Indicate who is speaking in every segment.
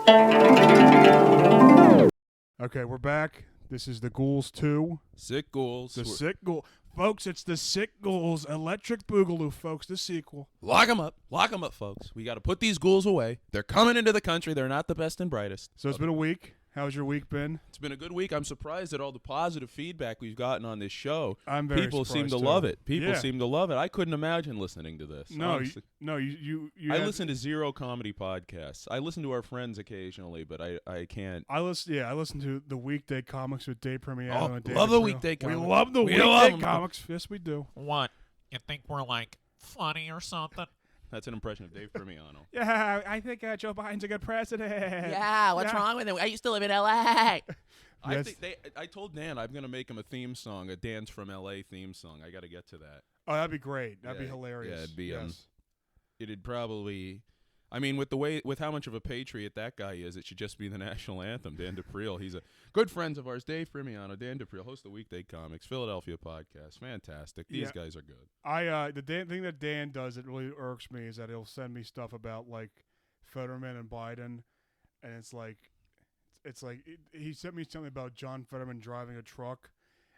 Speaker 1: Okay, we're back. This is the Ghouls 2.
Speaker 2: Sick Ghouls.
Speaker 1: The Sick Ghoul. Folks, it's the Sick Ghouls Electric Boogaloo, folks, the sequel.
Speaker 2: Lock them up. Lock them up, folks. We got to put these ghouls away. They're coming into the country. They're not the best and brightest.
Speaker 1: So it's been a week. How's your week been?
Speaker 2: It's been a good week. I'm surprised at all the positive feedback we've gotten on this show.
Speaker 1: I'm very
Speaker 2: People seem
Speaker 1: surprised,
Speaker 2: to
Speaker 1: too.
Speaker 2: love it. People
Speaker 1: Yeah.
Speaker 2: seem to love it. I couldn't imagine listening to this.
Speaker 1: No,
Speaker 2: honestly.
Speaker 1: you
Speaker 2: I
Speaker 1: had-
Speaker 2: listen to zero comedy podcasts. I listen to our friends occasionally, but I can't.
Speaker 1: I listen to the Weekday Comics with Dave Premiano and Dave
Speaker 2: love the
Speaker 1: Petrillo.
Speaker 2: Weekday Comics.
Speaker 1: We love the
Speaker 2: We love
Speaker 1: Weekday
Speaker 2: 'em.
Speaker 1: Comics. Yes, we do.
Speaker 3: What? You think we're like funny or something?
Speaker 2: That's an impression of Dave Premiano.
Speaker 1: Yeah, I think Joe Biden's a good president.
Speaker 4: Yeah, what's
Speaker 1: Yeah.
Speaker 4: wrong with him? I used to live in L.A.
Speaker 1: Yes.
Speaker 2: I told Dan I'm gonna make him a theme song, a Dance from L.A. theme song. I got to get to that.
Speaker 1: Oh, that'd be great. That'd be
Speaker 2: Yeah,
Speaker 1: hilarious.
Speaker 2: yeah, it'd be,
Speaker 1: yes.
Speaker 2: It'd probably, I mean, with how much of a patriot that guy is, it should just be the national anthem. Dan DePriel, he's a good friend of ours. Dave Premiano, Dan DePriel, host of Weekday Comics, Philadelphia podcast, fantastic. These
Speaker 1: Yeah.
Speaker 2: guys are good.
Speaker 1: The thing that Dan does that really irks me is that he'll send me stuff about like Fetterman and Biden, and it's like he sent me something about John Fetterman driving a truck,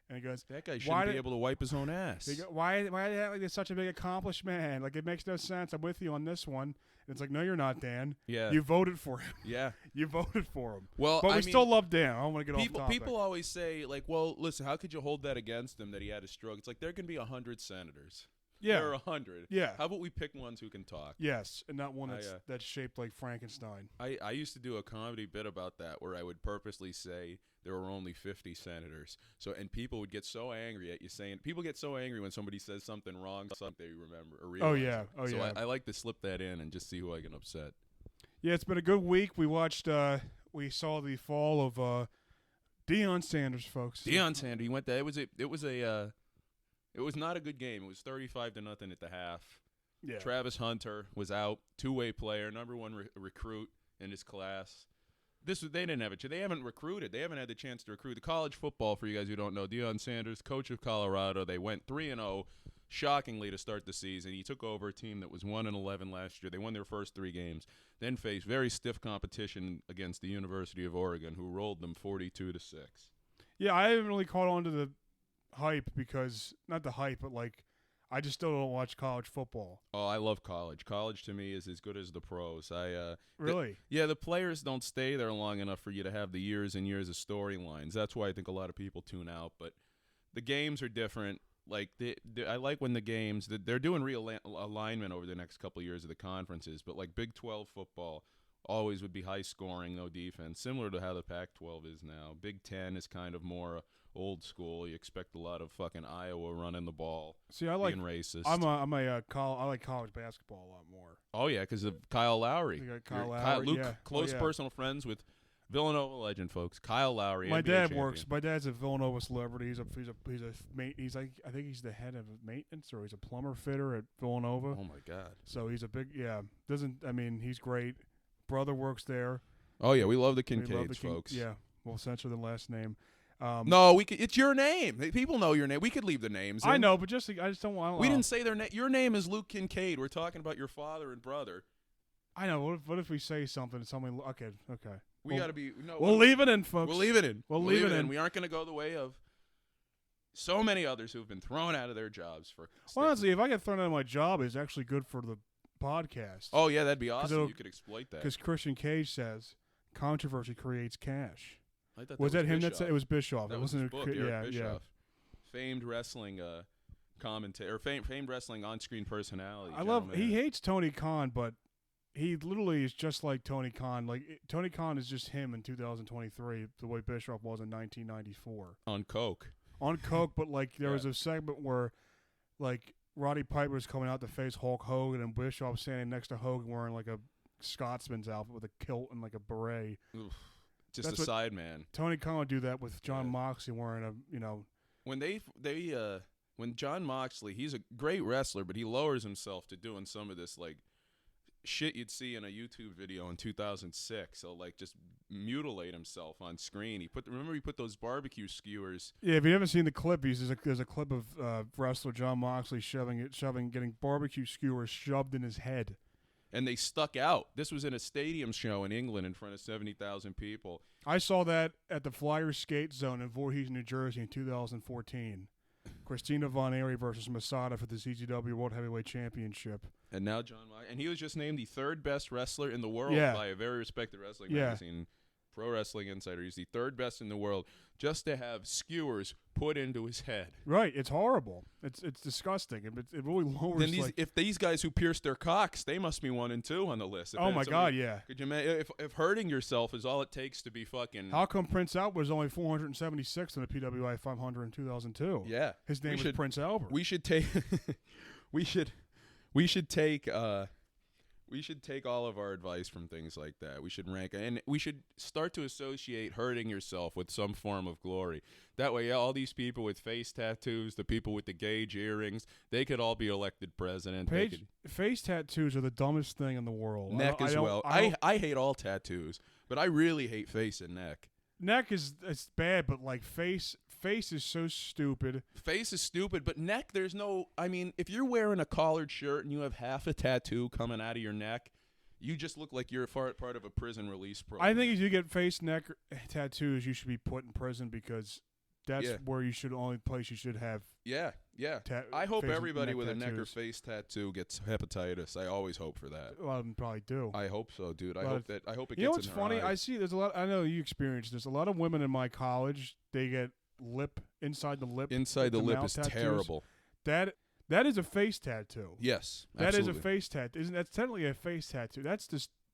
Speaker 1: and he goes,
Speaker 2: That guy
Speaker 1: Why
Speaker 2: shouldn't be
Speaker 1: did-
Speaker 2: able to wipe his own ass.
Speaker 1: they go, why like it's such a big accomplishment? Like it makes no sense. I'm with you on this one. And it's like, no, you're not, Dan.
Speaker 2: Yeah,
Speaker 1: You voted for him.
Speaker 2: yeah.
Speaker 1: You voted for him.
Speaker 2: Well,
Speaker 1: But
Speaker 2: I
Speaker 1: we
Speaker 2: mean,
Speaker 1: still love Dan. I don't want to get
Speaker 2: people
Speaker 1: off topic.
Speaker 2: people always say like, well, listen, how could you hold that against him that he had a stroke? It's like there can be 100 senators.
Speaker 1: yeah.
Speaker 2: There are 100.
Speaker 1: Yeah.
Speaker 2: How about we pick ones who can talk?
Speaker 1: Yes, and not one
Speaker 2: I,
Speaker 1: that's shaped like Frankenstein.
Speaker 2: I used to do a comedy bit about that where I would purposely say there were only 50 senators. So and people would get so angry at you saying people get so angry when somebody says something wrong, something they remember or realize.
Speaker 1: Oh, yeah.
Speaker 2: it.
Speaker 1: Oh,
Speaker 2: so
Speaker 1: yeah.
Speaker 2: I like to slip that in and just see who I can upset.
Speaker 1: Yeah, it's been a good week. We watched. We saw the fall of Deion Sanders, folks.
Speaker 2: Deion Sanders, he went there. It was not a good game. It was 35-0 at the half.
Speaker 1: Yeah.
Speaker 2: Travis Hunter was out, two-way player, number one recruit in his class. They didn't have They haven't recruited. They haven't had the chance to recruit. The college football, for you guys who don't know, Deion Sanders, coach of Colorado, they went 3-0, shockingly, to start the season. He took over a team that was 1-11 last year. They won their first 3 games, then faced very stiff competition against the University of Oregon, who rolled them 42-6.
Speaker 1: Yeah, I haven't really caught on to the hype because not the hype, but like I just still don't watch college football.
Speaker 2: Oh, I love college. College to me is as good as the pros.
Speaker 1: Really?
Speaker 2: The players don't stay there long enough for you to have the years and years of storylines. That's why I think a lot of people tune out. But the games are different. Like I like when the games they're doing realignment over the next couple of years of the conferences. But like Big 12 football always would be high scoring, no defense, similar to how the Pac-12 is now. Big 10 is kind of more old school. You expect a lot of fucking Iowa running the ball.
Speaker 1: See, I like.
Speaker 2: Being racist.
Speaker 1: I like college basketball a lot more.
Speaker 2: Oh yeah, because of Kyle Lowry.
Speaker 1: You got Kyle
Speaker 2: You're-
Speaker 1: Lowry,
Speaker 2: Luke,
Speaker 1: yeah.
Speaker 2: close
Speaker 1: Oh, yeah.
Speaker 2: personal friends with Villanova legend, folks. Kyle Lowry.
Speaker 1: My
Speaker 2: NBA
Speaker 1: dad
Speaker 2: champion.
Speaker 1: works. My dad's a Villanova celebrity. He's like I think he's the head of maintenance or he's a plumber fitter at Villanova.
Speaker 2: Oh my god.
Speaker 1: So he's a big he's great. Brother works there.
Speaker 2: Oh yeah, we love the
Speaker 1: We love
Speaker 2: Kincaids,
Speaker 1: the
Speaker 2: folks.
Speaker 1: Yeah, we'll censor the last name.
Speaker 2: No, we could. It's your name. People know your name. We could leave the names.
Speaker 1: I
Speaker 2: in.
Speaker 1: know, but I just don't want.
Speaker 2: We didn't say their name. Your name is Luke Kincaid. We're talking about your father and brother.
Speaker 1: I know. What if we say something? Okay.
Speaker 2: We
Speaker 1: Well,
Speaker 2: got to be. No,
Speaker 1: We'll leave it in, folks.
Speaker 2: We'll leave it in.
Speaker 1: We'll leave it in.
Speaker 2: We aren't going to go the way of so many others who've been thrown out of their jobs for.
Speaker 1: Well, honestly, if I get thrown out of my job, it's actually good for the podcast.
Speaker 2: Oh yeah, that'd be awesome.
Speaker 1: it'll-
Speaker 2: You could exploit that.
Speaker 1: Because Christian Cage says controversy creates cash.
Speaker 2: I thought
Speaker 1: Was that him that
Speaker 2: Bischoff.
Speaker 1: said it was Bischoff?
Speaker 2: That
Speaker 1: it
Speaker 2: was
Speaker 1: wasn't
Speaker 2: his book, Eric
Speaker 1: yeah.
Speaker 2: Bischoff. Famed wrestling commentator, or famed wrestling on-screen personality.
Speaker 1: I love.
Speaker 2: gentleman.
Speaker 1: He hates Tony Khan, but he literally is just like Tony Khan. Tony Khan is just him in 2023, the way Bischoff was in 1994
Speaker 2: on coke.
Speaker 1: on coke. But like there
Speaker 2: Yeah.
Speaker 1: was a segment where like Roddy Piper was coming out to face Hulk Hogan, and Bischoff standing next to Hogan wearing like a Scotsman's outfit with a kilt and like a beret.
Speaker 2: Oof. Just
Speaker 1: That's
Speaker 2: a
Speaker 1: what-
Speaker 2: side man.
Speaker 1: Tony Khan would do that with John
Speaker 2: Yeah.
Speaker 1: Moxley wearing a
Speaker 2: When John Moxley, he's a great wrestler, but he lowers himself to doing some of this like shit you'd see in a YouTube video in 2006. He'll like just mutilate himself on screen. He put those barbecue skewers.
Speaker 1: Yeah, if you haven't seen the clip, there's a clip of wrestler John Moxley getting barbecue skewers shoved in his head.
Speaker 2: and they stuck out. This was in a stadium show in England in front of 70,000 people.
Speaker 1: I saw that at the Flyers Skate Zone in Voorhees, New Jersey in 2014. Christina Von Airy versus Masada for the CZW World Heavyweight Championship.
Speaker 2: And now and he was just named the third best wrestler in the world by a very respected wrestling magazine, Pro Wrestling Insider. He's the third best in the world just to have skewers put into his head.
Speaker 1: Right, it's horrible. It's disgusting. It really lowers.
Speaker 2: Then if these guys who pierce their cocks, they must be 1 and 2 on the list.
Speaker 1: Oh my God, yeah.
Speaker 2: Could you imagine if hurting yourself is all it takes to be fucking?
Speaker 1: How come Prince Albert was only 476 in the PWI 500 in 2002?
Speaker 2: Yeah,
Speaker 1: his name was Prince Albert.
Speaker 2: We should take. we should take all of our advice from things like that. We should rank, and we should start to associate hurting yourself with some form of glory. That way, all these people with face tattoos, the people with the gauge earrings, they could all be elected president.
Speaker 1: Face tattoos are the dumbest thing in the world.
Speaker 2: Neck as well. I hate all tattoos, but I really hate face and neck.
Speaker 1: Neck it's bad, but like face is so stupid.
Speaker 2: Face is stupid, but neck, there's no. I mean, if you're wearing a collared shirt and you have half a tattoo coming out of your neck, you just look like you're part of a prison release program.
Speaker 1: I think if you get face, neck tattoos, you should be put in prison because that's where only place you should have.
Speaker 2: Yeah. I hope everybody with a neck or face tattoo gets hepatitis. I always hope for that.
Speaker 1: A lot of them probably do.
Speaker 2: I hope so, dude. I hope it gets.
Speaker 1: You know what's funny?
Speaker 2: Eye.
Speaker 1: I see there's a lot. I know you experienced this. A lot of women in my college, they get inside the lip.
Speaker 2: Inside the lip is
Speaker 1: tattoos.
Speaker 2: Terrible.
Speaker 1: That is a face tattoo.
Speaker 2: Yes,
Speaker 1: that
Speaker 2: absolutely.
Speaker 1: is a face tattoo. That's technically a face tattoo.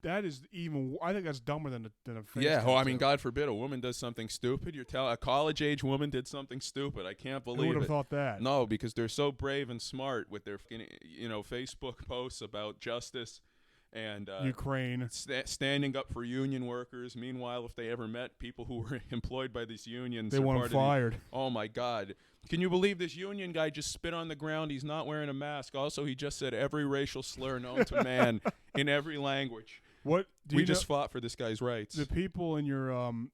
Speaker 1: That is even. I think that's dumber than a face.
Speaker 2: Yeah.
Speaker 1: tattoo.
Speaker 2: Oh, I mean, God forbid a woman does something stupid. A college age woman did something stupid. I can't believe it.
Speaker 1: Who would have thought that?
Speaker 2: No, because they're so brave and smart with their Facebook posts about justice and
Speaker 1: Ukraine
Speaker 2: standing up for union workers. Meanwhile, if they ever met people who were employed by these unions,
Speaker 1: they want them fired.
Speaker 2: Oh my God! Can you believe this union guy just spit on the ground? He's not wearing a mask. Also, he just said every racial slur known to man in every language.
Speaker 1: What
Speaker 2: we just fought for this guy's rights.
Speaker 1: The people in your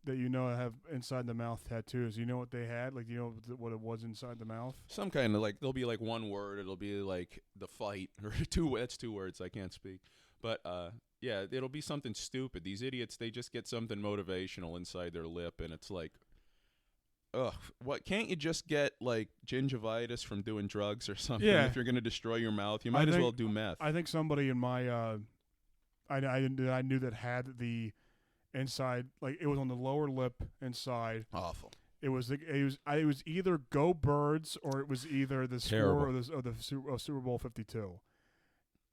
Speaker 1: that have inside the mouth tattoos. You know what they had? Like, you know what it was inside the mouth?
Speaker 2: Some kind of there'll be like one word. It'll be like the fight or two. That's 2 words. I can't speak. But yeah, it'll be something stupid. These idiots, they just get something motivational inside their lip, and it's like, ugh. What? Can't you just get like gingivitis from doing drugs or something?
Speaker 1: Yeah.
Speaker 2: If you're gonna destroy your mouth, you might as well do meth.
Speaker 1: I think somebody in my I knew that had the inside, like it was on the lower lip inside.
Speaker 2: Awful.
Speaker 1: It was either Go Birds or it was either the score or the Super Bowl 52.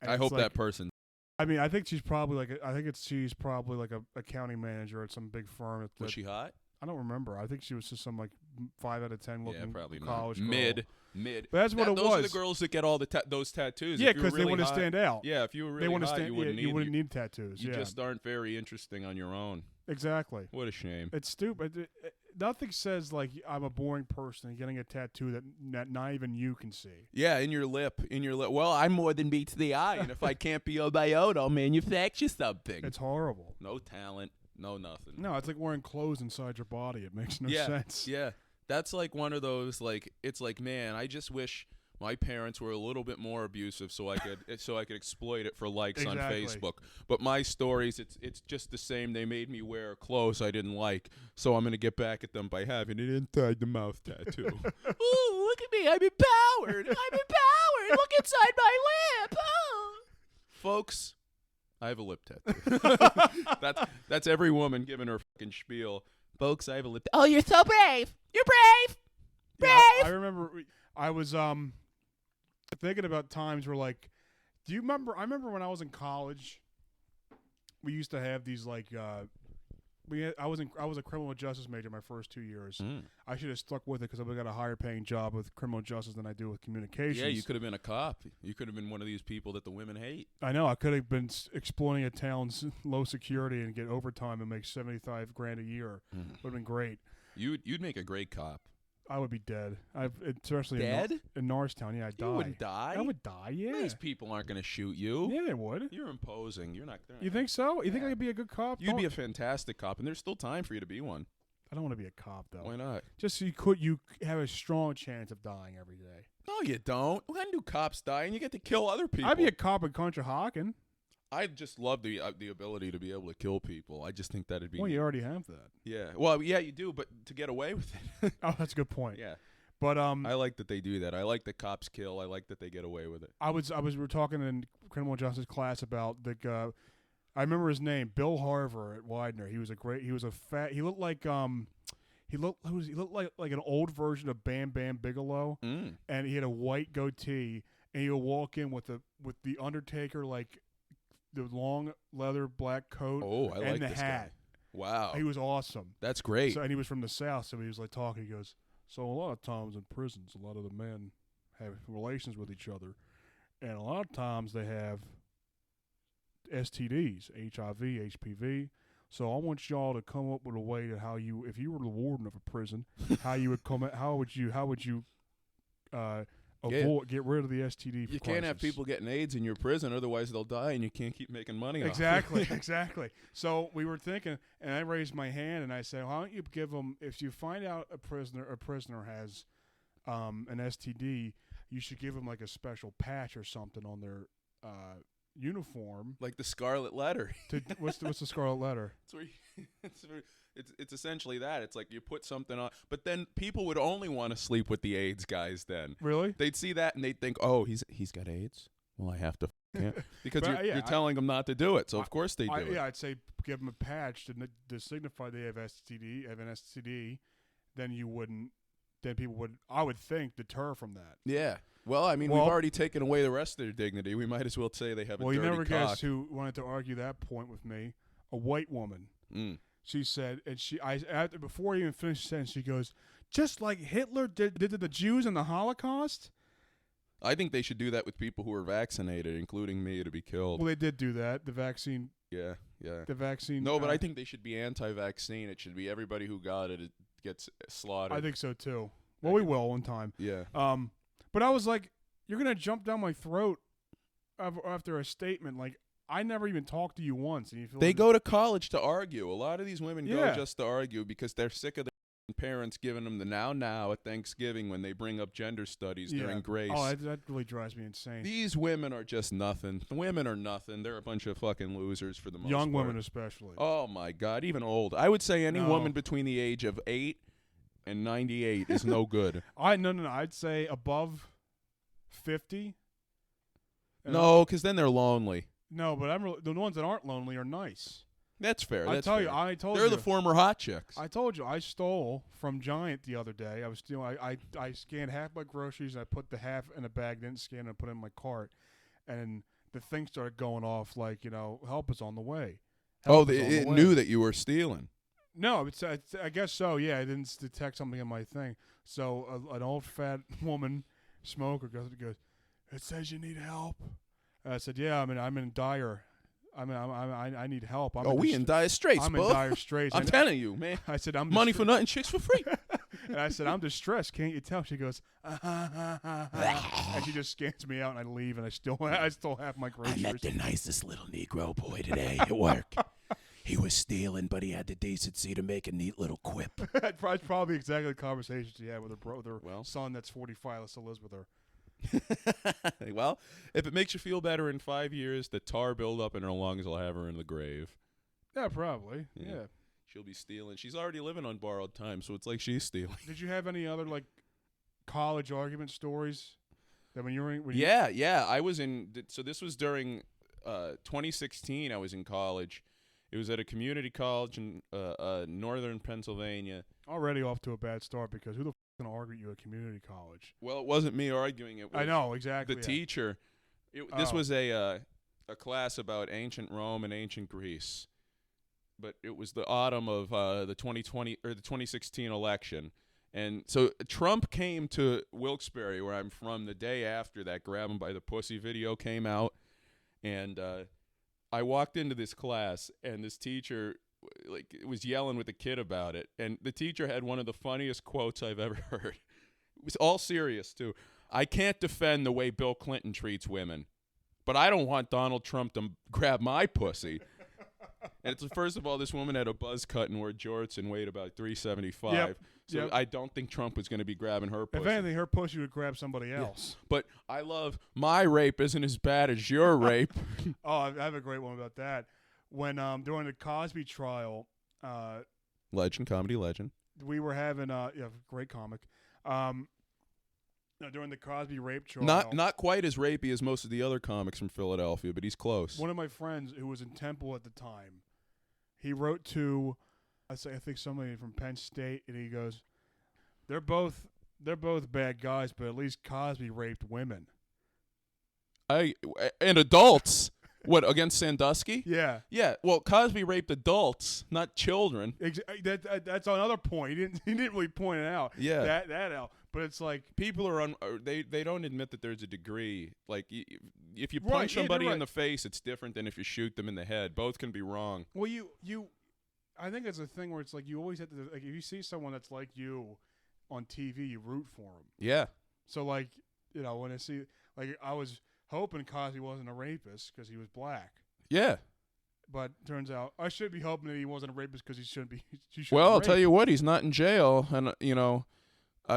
Speaker 1: And
Speaker 2: I hope that person.
Speaker 1: I mean, I think she's probably she's probably like a county manager at some big firm.
Speaker 2: Was she hot?
Speaker 1: I don't remember. I think she was just some like 5 out of 10 looking
Speaker 2: probably
Speaker 1: college
Speaker 2: not.
Speaker 1: Girl.
Speaker 2: Mid.
Speaker 1: But that's what it was.
Speaker 2: Those are the girls that get all those tattoos.
Speaker 1: Yeah, because they want to stand out.
Speaker 2: Yeah, if you were really hot, you wouldn't
Speaker 1: need tattoos.
Speaker 2: You just aren't very interesting on your own.
Speaker 1: Exactly.
Speaker 2: What a shame.
Speaker 1: It's stupid. Nothing says like I'm a boring person and getting a tattoo that not even you can see.
Speaker 2: Yeah, in your lip. Well, I'm more than meets the eye, and if I can't be on my own, I'll manufacture something.
Speaker 1: It's horrible.
Speaker 2: No talent. No nothing.
Speaker 1: No, it's like wearing clothes inside your body. It makes no sense.
Speaker 2: Yeah. That's like one of those, like, it's like, man, I just wish my parents were a little bit more abusive so I could exploit it for likes on Facebook. But my stories, it's just the same. They made me wear clothes I didn't like, so I'm going to get back at them by having it inside the mouth tattoo.
Speaker 4: Ooh, look at me. I'm empowered. Look inside my lip. Oh.
Speaker 2: Folks, I have a lip tattoo. That's every woman giving her fucking spiel. Folks, I have a lip tattoo.
Speaker 4: Oh, you're so brave. You're brave. Brave.
Speaker 1: Yeah, I remember I was thinking about times where, like, do you remember? I remember when I was in college, we used to have these like I was a criminal justice major my first 2 years. I should have stuck with it because I got a higher paying job with criminal justice than I do with communications.
Speaker 2: Yeah, you could have been a cop. You could have been one of these people that the women hate.
Speaker 1: I know. I could have been exploiting a town's low security and get overtime and make $75,000 a year. Would have been great.
Speaker 2: You'd make a great cop.
Speaker 1: I would be dead. Especially
Speaker 2: dead?
Speaker 1: In Norristown. Yeah, I'd die.
Speaker 2: You wouldn't die?
Speaker 1: I would die, yeah.
Speaker 2: These people aren't going to shoot you.
Speaker 1: Yeah, they would.
Speaker 2: You're imposing. You're not.
Speaker 1: You think so? You think I could be a good cop?
Speaker 2: You'd be a fantastic cop, and there's still time for you to be one.
Speaker 1: I don't want to be a cop, though.
Speaker 2: Why not?
Speaker 1: Just so you have a strong chance of dying every day.
Speaker 2: No, you don't. When do cops die and you get to kill other people?
Speaker 1: I'd be a cop in Conshohocken.
Speaker 2: I just love the ability to be able to kill people. I just think that'd be.
Speaker 1: Well, you already have that.
Speaker 2: Yeah. Well, yeah, you do, but to get away with it.
Speaker 1: Oh, that's a good point.
Speaker 2: Yeah.
Speaker 1: But
Speaker 2: I like that they do that. I like that cops kill. I like that they get away with it.
Speaker 1: we were talking in criminal justice class about the I remember his name, Bill Harver at Widener. He was he looked like he looked like an old version of Bam Bam Bigelow, and he had a white goatee, and he would walk in with the Undertaker, like the long leather black coat
Speaker 2: I
Speaker 1: and
Speaker 2: like
Speaker 1: the
Speaker 2: this
Speaker 1: hat.
Speaker 2: guy. Wow.
Speaker 1: He was awesome.
Speaker 2: That's great.
Speaker 1: So, and he was from the South, so he was like talking. He goes, so a lot of times in prisons, a lot of the men have relations with each other, and a lot of times they have STDs, HIV, HPV. So I want y'all to come up with a way to how you, if you were the warden of a prison, how you would come, how would you get rid of the STD?
Speaker 2: You can't have people getting AIDS in your prison, otherwise they'll die, and you can't keep making money.
Speaker 1: Exactly, exactly. So we were thinking, and I raised my hand and I said, "Why don't you give them? If you find out a prisoner has an STD, you should give them like a special patch or something on their uniform,
Speaker 2: like the Scarlet Letter."
Speaker 1: What's the Scarlet Letter?
Speaker 2: It's essentially that. It's like you put something on, but then people would only want to sleep with the AIDS guys. Then
Speaker 1: really,
Speaker 2: they'd see that and they'd think, "Oh, he's got AIDS. Well, I have to f him," because you're telling them not to do it. So of course they do it.
Speaker 1: Yeah, I'd say give them a patch to signify they have an STD. Then you wouldn't. Then people would, I would think, deter from that.
Speaker 2: Yeah. Well, I mean, we've already taken away the rest of their dignity. We might as well say they have a dirty cock. Well, you never guessed
Speaker 1: who wanted to argue that point with me. A white woman. She said, and before I even finished the sentence, she goes, just like Hitler did to the Jews in the Holocaust?
Speaker 2: I think they should do that with people who are vaccinated, including me, to be killed.
Speaker 1: Well, they did do that. The vaccine.
Speaker 2: Yeah.
Speaker 1: The vaccine.
Speaker 2: No, but I think they should be anti-vaccine. It should be everybody who got it gets slaughtered.
Speaker 1: I think so, too. Well, we will one time.
Speaker 2: Yeah.
Speaker 1: But I was like, you're going to jump down my throat after a statement. Like, I never even talked to you once. And you feel
Speaker 2: they go to college to argue. A lot of these women go
Speaker 1: Yeah.
Speaker 2: just to argue because they're sick of their parents giving them the now at Thanksgiving when they bring up gender studies during grace.
Speaker 1: Oh, that really drives me insane.
Speaker 2: These women are just nothing. The women are nothing. They're a bunch of fucking losers for the most
Speaker 1: Young
Speaker 2: part.
Speaker 1: women especially.
Speaker 2: Oh, my God. Even old. I would say any woman between the age of 8 and 98 is no good.
Speaker 1: No. I'd say above 50.
Speaker 2: No, because then they're lonely.
Speaker 1: No, but the ones that aren't lonely are nice.
Speaker 2: That's fair.
Speaker 1: I told you.
Speaker 2: They're the former hot chicks.
Speaker 1: I told you. I stole from Giant the other day. I was stealing. I scanned half my groceries and I put the half in a bag, didn't scan it, and put it in my cart. And the thing started going off like, help is on the way.
Speaker 2: It knew that you were stealing.
Speaker 1: No, I guess so. Yeah, I didn't detect something in my thing. So an old fat woman smoker goes, "It says you need help." I said, "Yeah, I'm in dire. I need help."
Speaker 2: We in dire straits,
Speaker 1: I'm in dire straits.
Speaker 2: I'm telling you, man.
Speaker 1: I said, "I'm
Speaker 2: money for nothing, chicks for free."
Speaker 1: And I said, "I'm distressed. Can't you tell?" She goes, and she just scans me out, and I leave, and I still have my groceries.
Speaker 4: I met the nicest little Negro boy today at work. He was stealing, but he had the decency to make a neat little quip.
Speaker 1: That's probably exactly the conversation she had with her son that's 45 that still lives with her.
Speaker 2: Well, if it makes you feel better in 5 years, the tar buildup in her lungs will have her in the grave.
Speaker 1: Yeah, probably. Yeah.
Speaker 2: She'll be stealing. She's already living on borrowed time, so it's like she's stealing.
Speaker 1: Did you have any other college argument stories that when you were
Speaker 2: Yeah. I was in. So this was during 2016. I was in college. It was at a community college in northern Pennsylvania.
Speaker 1: Already off to a bad start because who the going to argue at you at community college?
Speaker 2: Well, it wasn't me arguing. It was
Speaker 1: I know, exactly.
Speaker 2: The teacher. This was a class about ancient Rome and ancient Greece. But it was the autumn of the 2020 or the 2016 election. And so Trump came to Wilkes-Barre, where I'm from, the day after that Grab 'em by the Pussy video came out. And I walked into this class, and this teacher was yelling with the kid about it. And the teacher had one of the funniest quotes I've ever heard. It was all serious, too. "I can't defend the way Bill Clinton treats women, but I don't want Donald Trump to grab my pussy." And it's first of all, this woman had a buzz cut and wore jorts and weighed about 375.
Speaker 1: Yep.
Speaker 2: So
Speaker 1: Yep.
Speaker 2: I don't think Trump was going to be grabbing her pussy.
Speaker 1: If anything, her pussy would grab somebody else.
Speaker 2: But I love my rape isn't as bad as your rape.
Speaker 1: Oh, I have a great one about that. When during the Cosby trial,
Speaker 2: Comedy legend.
Speaker 1: we were having great comic. During the Cosby rape trial,
Speaker 2: Not quite as rapey as most of the other comics from Philadelphia, but he's close.
Speaker 1: one of my friends who was in Temple at the time, he wrote to, I think somebody from Penn State, and he goes, "They're both bad guys, but at least Cosby raped women."
Speaker 2: And adults. What, against Sandusky?
Speaker 1: Yeah,
Speaker 2: Yeah. Well, Cosby raped adults, not children.
Speaker 1: that's another point. He didn't really point it out.
Speaker 2: Yeah.
Speaker 1: that out. But it's like
Speaker 2: People are they don't admit that there's a degree. Like if you
Speaker 1: Right,
Speaker 2: punch
Speaker 1: yeah,
Speaker 2: somebody
Speaker 1: you're
Speaker 2: in
Speaker 1: right.
Speaker 2: the face, it's different than if you shoot them in the head. Both can be wrong.
Speaker 1: well, I think it's a thing where it's like you always have to like if you see someone that's like you on TV, you root for them.
Speaker 2: Yeah.
Speaker 1: So like when I see I was hoping Cosby wasn't a rapist because he was black.
Speaker 2: Yeah.
Speaker 1: But turns out I should be hoping that he wasn't a rapist because he shouldn't be.
Speaker 2: Well, I'll tell you what, he's not in jail, and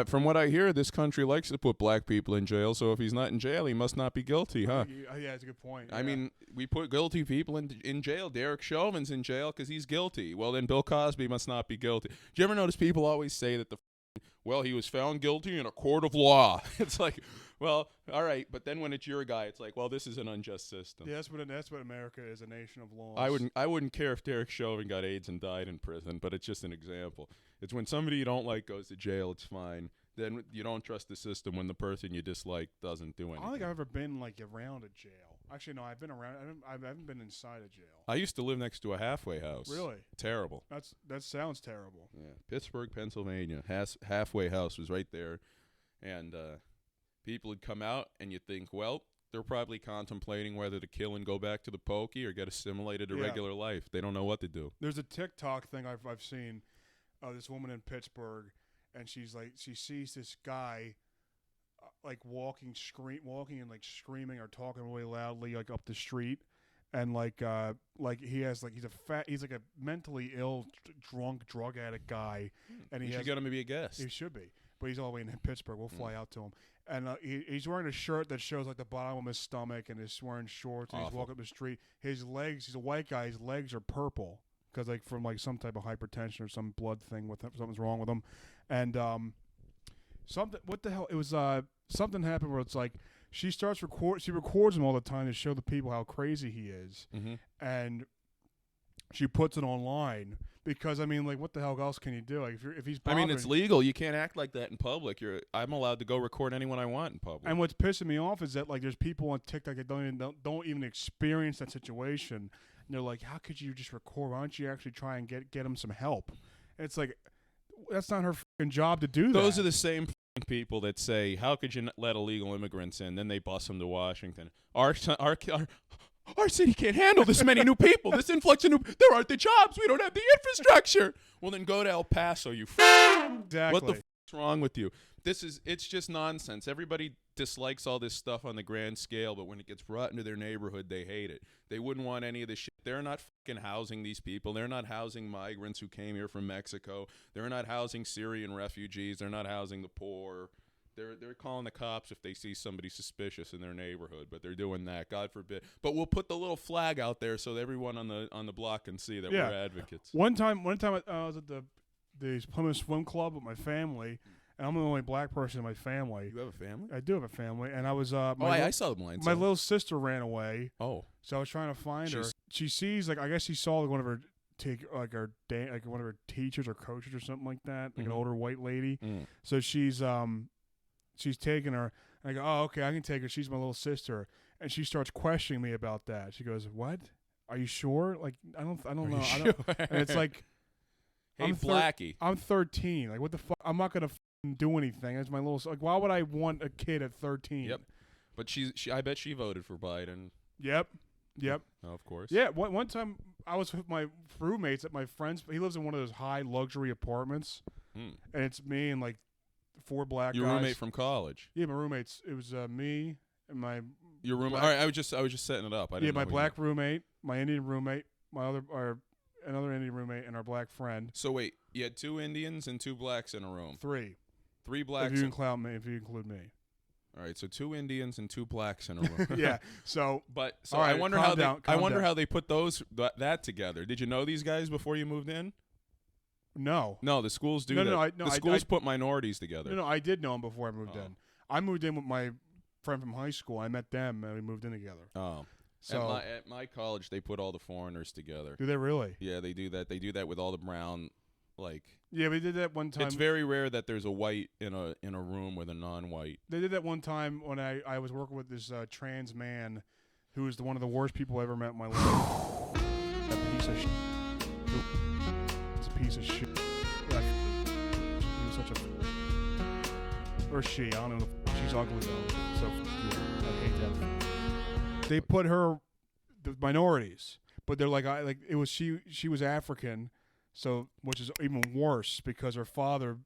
Speaker 2: from what I hear, this country likes to put black people in jail. So if he's not in jail, he must not be guilty, huh?
Speaker 1: Yeah, it's a good point.
Speaker 2: I mean, we put guilty people in jail. Derek Chauvin's in jail because he's guilty. Well, then Bill Cosby must not be guilty. Do you ever notice people always say that he was found guilty in a court of law? It's like, well, all right, but then when it's your guy, it's like, well, this is an unjust system.
Speaker 1: Yeah, that's what America is, a nation of laws.
Speaker 2: I wouldn't care if Derek Chauvin got AIDS and died in prison, but it's just an example. It's when somebody you don't like goes to jail, it's fine. Then you don't trust the system when the person you dislike doesn't do anything.
Speaker 1: I don't think I've ever been around a jail. Actually, no, I've been around. I haven't been inside a jail.
Speaker 2: I used to live next to a halfway house.
Speaker 1: Really?
Speaker 2: Terrible.
Speaker 1: That sounds terrible.
Speaker 2: Yeah, Pittsburgh, Pennsylvania. Halfway house was right there, and people would come out, and you'd think, well, they're probably contemplating whether to kill and go back to the pokey or get assimilated to regular life. They don't know what to do.
Speaker 1: There's a TikTok thing I've seen. This woman in Pittsburgh, and she sees this guy walking and screaming or talking really loudly up the street, and he's like a mentally ill, drunk, drug addict guy, and
Speaker 2: You should get him to be a guest.
Speaker 1: He should be, but he's all the way in Pittsburgh. We'll fly out to him, and he's wearing a shirt that shows the bottom of his stomach, and he's wearing shorts, and he's walking up the street. His legs, he's a white guy. His legs are purple because from some type of hypertension or some blood thing with him, something's wrong with him, and something. What the hell? It was something happened where it's like she records him all the time to show the people how crazy he is, and she puts it online because what the hell else can you do? If he's
Speaker 2: it's legal. You can't act like that in public. I'm allowed to go record anyone I want in public.
Speaker 1: And what's pissing me off is that there's people on TikTok that don't even experience that situation. And they're like, how could you just record? Why don't you actually try and get him some help? And it's like, that's not her fucking job to do that.
Speaker 2: Those are the same people that say, how could you let illegal immigrants in? Then they bus them to Washington. Our city can't handle this many new people. This influx of there aren't the jobs. We don't have the infrastructure. Well, then go to El Paso, you
Speaker 1: Exactly.
Speaker 2: What the is wrong with you? It's just nonsense. Everybody dislikes all this stuff on the grand scale, but when it gets brought into their neighborhood, they hate it. They wouldn't want any of this shit. They're not fucking housing these people. They're not housing migrants who came here from Mexico. They're not housing Syrian refugees. They're not housing the poor. They're calling the cops if they see somebody suspicious in their neighborhood, but they're doing that. God forbid. But we'll put the little flag out there so that everyone on the block can see that we're advocates.
Speaker 1: One time I was at the Plymouth Swim Club with my family, and I'm the only black person in my family.
Speaker 2: You have a family?
Speaker 1: I do have a family, and I was
Speaker 2: I saw the lines.
Speaker 1: My little sister ran away.
Speaker 2: Oh,
Speaker 1: so I was trying to find her. She sees I guess she saw one of her one of her teachers or coaches or something like that, an older white lady. So she's taking her. And I go, oh, okay, I can take her. She's my little sister, and she starts questioning me about that. She goes, "What? Are you sure? I don't know."
Speaker 2: Sure?
Speaker 1: And it's like,
Speaker 2: hey, Blackie,
Speaker 1: I'm 13. What the fuck? I'm not gonna do anything. It's my little. Why would I want a kid at 13?
Speaker 2: Yep. But I bet she voted for Biden.
Speaker 1: Yep.
Speaker 2: Oh, of course.
Speaker 1: Yeah. One time I was with my roommates at my friend's. He lives in one of those high luxury apartments, and it's me and 4 black
Speaker 2: Your
Speaker 1: guys.
Speaker 2: roommate from college.
Speaker 1: Yeah, my roommates. It was me and my.
Speaker 2: Your roommate. All right, I was just setting it up. I didn't know
Speaker 1: my black roommate, my Indian roommate, my other another Indian roommate, and our black friend.
Speaker 2: So wait, you had 2 Indians and 2 blacks in a room.
Speaker 1: 3.
Speaker 2: 3 blacks.
Speaker 1: If you include me.
Speaker 2: All right, so 2 Indians and 2 blacks in a room.
Speaker 1: Yeah. So,
Speaker 2: but so
Speaker 1: all right,
Speaker 2: I wonder
Speaker 1: calm
Speaker 2: how
Speaker 1: down,
Speaker 2: they. I
Speaker 1: calm
Speaker 2: wonder
Speaker 1: down.
Speaker 2: how they put that together. Did you know these guys before you moved in?
Speaker 1: No.
Speaker 2: No, the schools do
Speaker 1: No,
Speaker 2: that.
Speaker 1: no,
Speaker 2: the schools put minorities together.
Speaker 1: No, I did know him before I moved
Speaker 2: Oh.
Speaker 1: in. I moved in with my friend from high school. I met them, and we moved in together.
Speaker 2: Oh.
Speaker 1: So,
Speaker 2: At my college, they put all the foreigners together.
Speaker 1: do they really?
Speaker 2: Yeah, they do that. They do that with all the brown, like.
Speaker 1: Yeah, we did that one time.
Speaker 2: It's very rare that there's a white in a room with a non-white.
Speaker 1: They did that one time when I was working with this trans man who was one of the worst people I ever met in my life. A piece of shit. It's a piece of shit. He was such a... Or she. I don't know. She's ugly, though. So, yeah, I hate that. They put her... The minorities. But they're like... it was she was African, so which is even worse because her father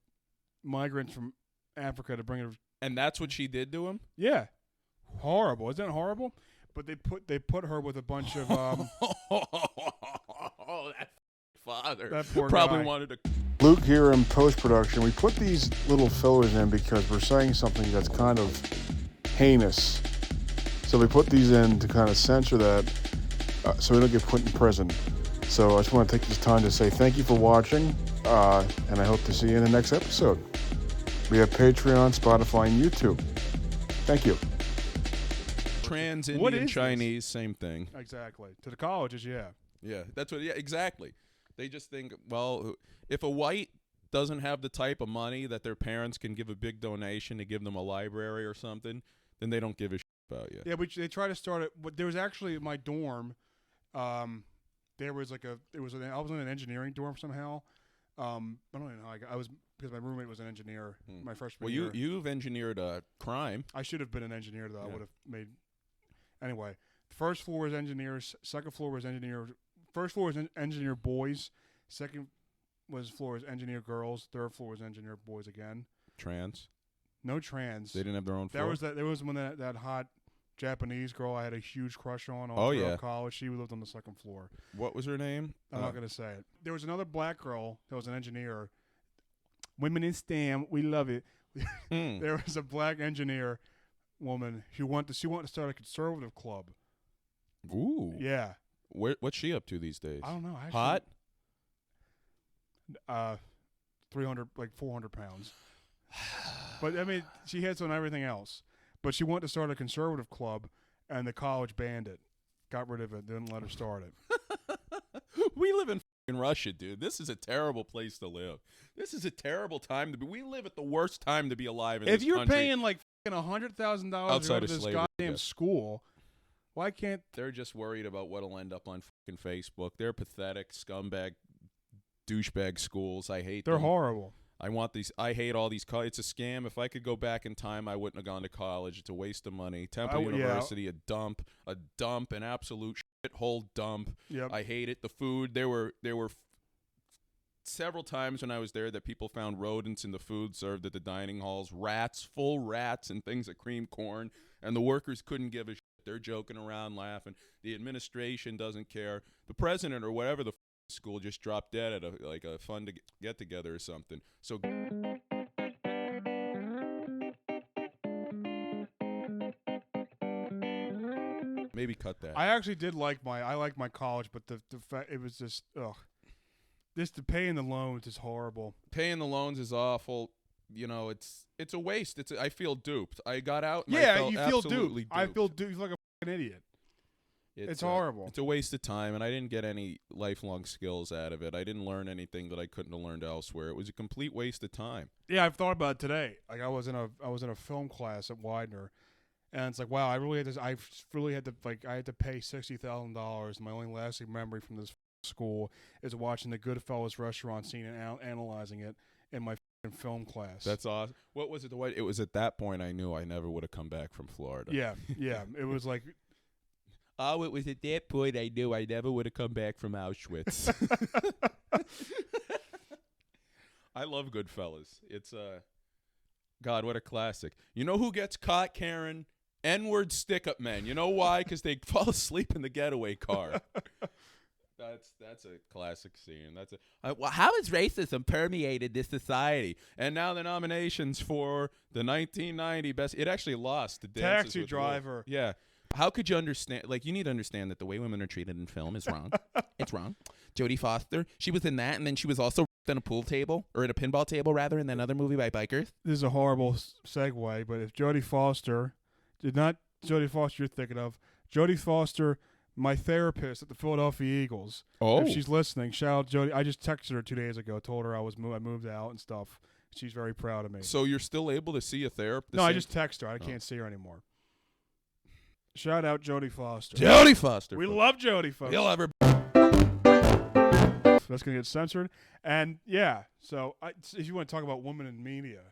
Speaker 1: migrants from Africa to bring her...
Speaker 2: And that's what she did to him?
Speaker 1: Yeah. Horrible. Isn't that horrible? But they put her with a bunch of
Speaker 2: Oh, that father.
Speaker 1: That poor
Speaker 2: probably
Speaker 1: guy.
Speaker 2: wanted to.
Speaker 5: Luke here in post-production. We put these little fillers in because we're saying something that's kind of heinous. So we put these in to kind of censor that so we don't get put in prison. So I just want to take this time to say thank you for watching, and I hope to see you in the next episode. We have Patreon, Spotify, and YouTube. Thank you.
Speaker 2: Trans
Speaker 1: What
Speaker 2: Indian
Speaker 1: is this?
Speaker 2: Chinese, same thing.
Speaker 1: exactly to the colleges. Yeah.
Speaker 2: Yeah, that's what. Yeah, exactly. They just think, well, if a white doesn't have the type of money that their parents can give a big donation to give them a library or something, then they don't give a shit about you.
Speaker 1: Yeah, they try to start it. But there was actually in my dorm. There was I was in an engineering dorm somehow. I don't even know how I was because my roommate was an engineer my freshman
Speaker 2: Well,
Speaker 1: year.
Speaker 2: you've engineered a crime.
Speaker 1: I should have been an engineer though. I
Speaker 2: Yeah.
Speaker 1: would have made. Anyway, first floor was engineers. Second floor was engineer. First floor was engineer boys. Second floor was engineer girls. Third floor was engineer boys again.
Speaker 2: Trans.
Speaker 1: No trans.
Speaker 2: They didn't have their own floor.
Speaker 1: There was when that hot Japanese girl I had a huge crush on
Speaker 2: Oh,
Speaker 1: all throughout
Speaker 2: yeah.
Speaker 1: college. She lived on the second floor.
Speaker 2: What was her name?
Speaker 1: I'm not going to say it. There was another black girl that was an engineer. Women in STEM, we love it. There was a black engineer woman who wanted to start a conservative club.
Speaker 2: Ooh.
Speaker 1: Yeah.
Speaker 2: What's she up to these days?
Speaker 1: I don't know. Actually,
Speaker 2: Hot?
Speaker 1: 400 pounds. But, I mean, she hits on everything else. But she wanted to start a conservative club, and the college banned it. Got rid of it. Didn't let her start it.
Speaker 2: We live in fucking Russia, dude. This is a terrible place to live. This is a terrible time to be. We live at the worst time to be alive in
Speaker 1: If
Speaker 2: this
Speaker 1: you're
Speaker 2: country.
Speaker 1: paying like $100,000 to go
Speaker 2: Outside
Speaker 1: to
Speaker 2: of
Speaker 1: this
Speaker 2: slavery,
Speaker 1: goddamn
Speaker 2: yes.
Speaker 1: school, why can't...
Speaker 2: They're just worried about what'll end up on fucking Facebook. They're pathetic, scumbag, douchebag schools. I hate
Speaker 1: They're
Speaker 2: them.
Speaker 1: horrible.
Speaker 2: I hate all these. It's a scam. If I could go back in time, I wouldn't have gone to college. It's a waste of money. Temple University, a dump, an absolute shithole dump.
Speaker 1: Yep.
Speaker 2: I hate it. The food. There were several times when I was there that people found rodents in the food served at the dining halls, full rats, and things that cream corn, and the workers couldn't give a shit. They're joking around, laughing. The administration doesn't care. The president or whatever the school just dropped dead at a fun get together or something. So maybe cut that.
Speaker 1: I actually did like my college, but the fact it was just the paying the loans is horrible.
Speaker 2: Paying the loans is awful. You know, it's a waste. I feel duped. I got out. And I
Speaker 1: Yeah,
Speaker 2: felt
Speaker 1: you feel
Speaker 2: absolutely
Speaker 1: duped. I feel duped. You feel like a fucking idiot. It's horrible.
Speaker 2: It's a waste of time, and I didn't get any lifelong skills out of it. I didn't learn anything that I couldn't have learned elsewhere. It was a complete waste of time.
Speaker 1: Yeah, I've thought about it today. Like I was in a film class at Widener, and it's like, wow, I really had to I had to pay $60,000. My only lasting memory from this school is watching the Goodfellas restaurant scene and analyzing it in my film class.
Speaker 2: That's awesome. What was it? It was at that point I knew I never would have come back from Florida.
Speaker 1: yeah. It was like.
Speaker 2: Oh, it was at that point I knew I never would have come back from Auschwitz. I love Goodfellas. It's God, what a classic. You know who gets caught, Karen? N-word stick-up men. You know why? Because they fall asleep in the getaway car. That's a classic scene. That's a well, how has racism permeated this society? And now the nominations for the 1990 best. It actually lost to Dances
Speaker 1: Taxi
Speaker 2: with
Speaker 1: Driver.
Speaker 2: Wolves. Yeah. How could you understand? Like, you need to understand that the way women are treated in film is wrong. It's wrong. Jodie Foster, she was in that, and then she was also on a pool table, or in a pinball table, rather, in another movie by bikers.
Speaker 1: This is a horrible segue, but if Jodie Foster, not Jodie Foster you're thinking of, Jodie Foster, my therapist at the Philadelphia Eagles.
Speaker 2: Oh.
Speaker 1: If she's listening, shout out Jodie. I just texted her 2 days ago, told her I moved out and stuff. She's very proud of me.
Speaker 2: So you're still able to see a therapist?
Speaker 1: No, I just text her. I can't see her anymore. Shout out Jodie Foster.
Speaker 2: Jodie Foster.
Speaker 1: We love Jodie Foster.
Speaker 2: You'll ever.
Speaker 1: That's going to get censored. And, yeah, so if you want to talk about women in media,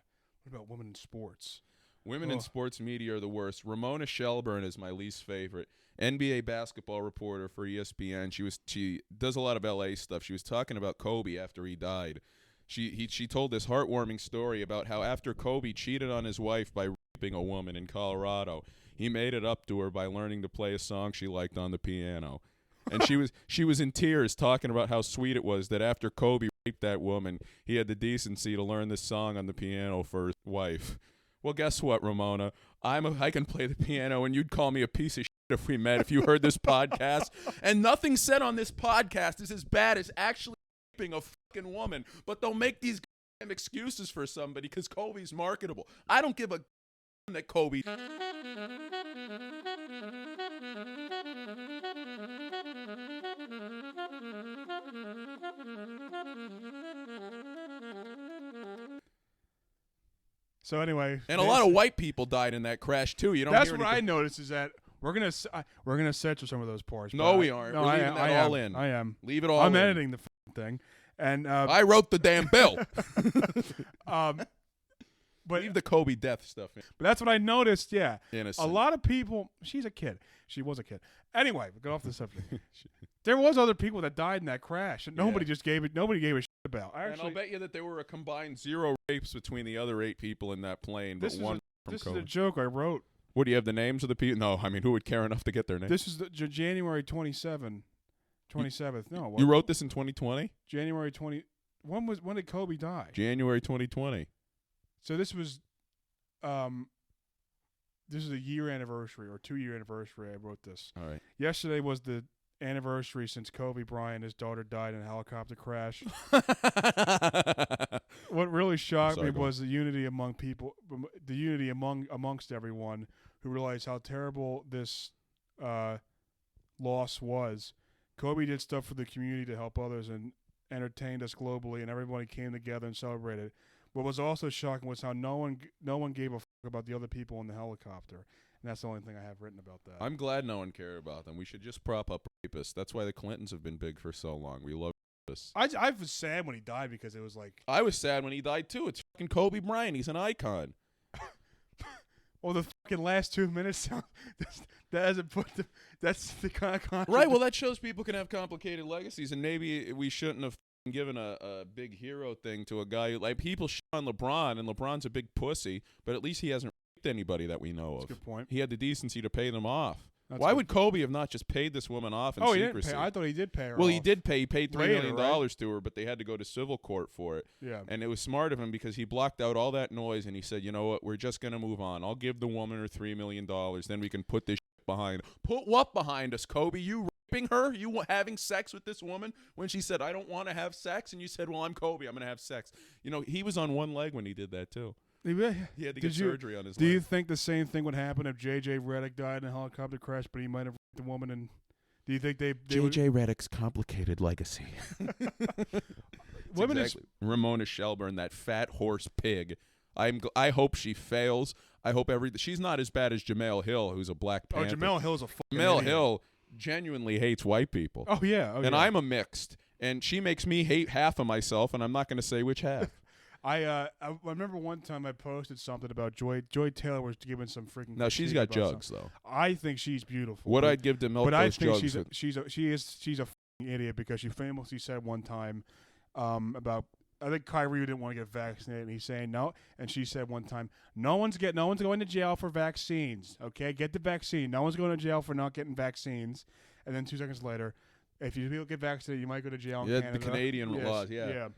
Speaker 1: what about women in sports?
Speaker 2: Women in sports media are the worst. Ramona Shelburne is my least favorite. NBA basketball reporter for ESPN. She does a lot of LA stuff. She was talking about Kobe after he died. She told this heartwarming story about how after Kobe cheated on his wife by raping a woman in Colorado, he made it up to her by learning to play a song she liked on the piano. And she was in tears talking about how sweet it was that after Kobe raped that woman, he had the decency to learn this song on the piano for his wife. Well, guess what, Ramona? I can play the piano, and you'd call me a piece of shit if we met, if you heard this podcast. And nothing said on this podcast is as bad as actually raping a fucking woman. But they'll make these goddamn excuses for somebody because Kobe's marketable. I don't give a that Kobe.
Speaker 1: So anyway,
Speaker 2: And a lot of white people died in that crash too. You don't.
Speaker 1: That's
Speaker 2: hear
Speaker 1: what
Speaker 2: anything.
Speaker 1: I noticed is that we're gonna censor some of those parts.
Speaker 2: No,
Speaker 1: but
Speaker 2: we aren't.
Speaker 1: No,
Speaker 2: We're
Speaker 1: I
Speaker 2: leaving
Speaker 1: am,
Speaker 2: that
Speaker 1: I
Speaker 2: all
Speaker 1: am.
Speaker 2: in.
Speaker 1: I am.
Speaker 2: Leave it all.
Speaker 1: I'm
Speaker 2: in.
Speaker 1: editing the thing, and
Speaker 2: I wrote the damn bill.
Speaker 1: but
Speaker 2: Leave the Kobe death stuff in.
Speaker 1: but that's what I noticed. Yeah,
Speaker 2: Innocent.
Speaker 1: a lot of people. She's a kid. She was a kid. Anyway, we got off the subject. There was other people that died in that crash, and nobody just gave it. Nobody gave a shit about.
Speaker 2: And I'll bet you that there were a combined 0 rapes between the other 8 people in that plane, but one from
Speaker 1: This
Speaker 2: Kobe.
Speaker 1: is a joke I wrote.
Speaker 2: What, do you have the names of the people? No, I mean, who would care enough to get their names?
Speaker 1: This is the January 27th. No,
Speaker 2: You wrote this in 2020?
Speaker 1: January 20. When did Kobe die?
Speaker 2: January 2020.
Speaker 1: So this was, this is a year anniversary or 2-year anniversary. I wrote this.
Speaker 2: All right.
Speaker 1: Yesterday was the anniversary since Kobe Bryant, his daughter, died in a helicopter crash. What really shocked me was the unity among people, the unity amongst everyone who realized how terrible this loss was. Kobe did stuff for the community to help others and entertained us globally, and everybody came together and celebrated. What was also shocking was how no one gave a fuck about the other people in the helicopter. And that's the only thing I have written about that.
Speaker 2: I'm glad no one cared about them. We should just prop up rapists. That's why the Clintons have been big for so long. We love rapists.
Speaker 1: I was sad when he died because it was like,
Speaker 2: I was sad when he died, too. It's fucking Kobe Bryant. He's an icon.
Speaker 1: well, the fucking last 2 minutes, that hasn't put that's the kind of
Speaker 2: Right, well, that shows people can have complicated legacies, and maybe we shouldn't have given a big hero thing to a guy who, like, people shit on LeBron, and LeBron's a big pussy, but at least he hasn't raped anybody that we know of.
Speaker 1: That's a good point.
Speaker 2: He had the decency to pay them off.
Speaker 1: That's
Speaker 2: Why
Speaker 1: good.
Speaker 2: would Kobe have not just paid this woman off in
Speaker 1: He
Speaker 2: secrecy?
Speaker 1: didn't pay. I thought he did pay her
Speaker 2: Well,
Speaker 1: off.
Speaker 2: he did pay. He paid $3
Speaker 1: Later,
Speaker 2: million to her, but they had to go to civil court for it.
Speaker 1: Yeah.
Speaker 2: And it was smart of him because he blocked out all that noise and he said, you know what, we're just going to move on. I'll give the woman her $3 million. Then we can put this shit behind. Put what behind us, Kobe? You raping her? You having sex with this woman when she said, I don't want to have sex? And you said, well, I'm Kobe. I'm going to have sex. You know, he was on one leg when he did that, too. He had to get surgery on his
Speaker 1: Do
Speaker 2: leg.
Speaker 1: you think the same thing would happen if J.J. Redick died in a helicopter crash, but he might have raped the woman? And do you think they would?
Speaker 4: J.J. Redick's complicated legacy.
Speaker 1: Women
Speaker 2: exactly. Ramona Shelburne, that fat horse pig. I hope she fails. I hope she's not as bad as Jamel Hill, who's a Black Panther.
Speaker 1: Jamel Hill's a fucking
Speaker 2: Jamel
Speaker 1: idiot.
Speaker 2: Hill genuinely hates white people.
Speaker 1: Oh yeah.
Speaker 2: And I'm a mixed. And she makes me hate half of myself, and I'm not going to say which half.
Speaker 1: I remember one time I posted something about Joy Taylor was giving some freaking.
Speaker 2: Now, she's
Speaker 1: critique
Speaker 2: got
Speaker 1: about
Speaker 2: jugs,
Speaker 1: something.
Speaker 2: though.
Speaker 1: I think she's beautiful.
Speaker 2: What I'd give to milk
Speaker 1: but I
Speaker 2: those
Speaker 1: think
Speaker 2: jugs.
Speaker 1: she's a fucking idiot because she famously said one time about. I think Kyrie didn't want to get vaccinated, and he's saying no. And she said one time, no one's going to jail for vaccines. Okay, get the vaccine. No one's going to jail for not getting vaccines. And then 2 seconds later, If you get vaccinated, you might go to jail in
Speaker 2: Yeah,
Speaker 1: Canada.
Speaker 2: the Canadian
Speaker 1: Yes,
Speaker 2: laws. Yeah.
Speaker 1: yeah.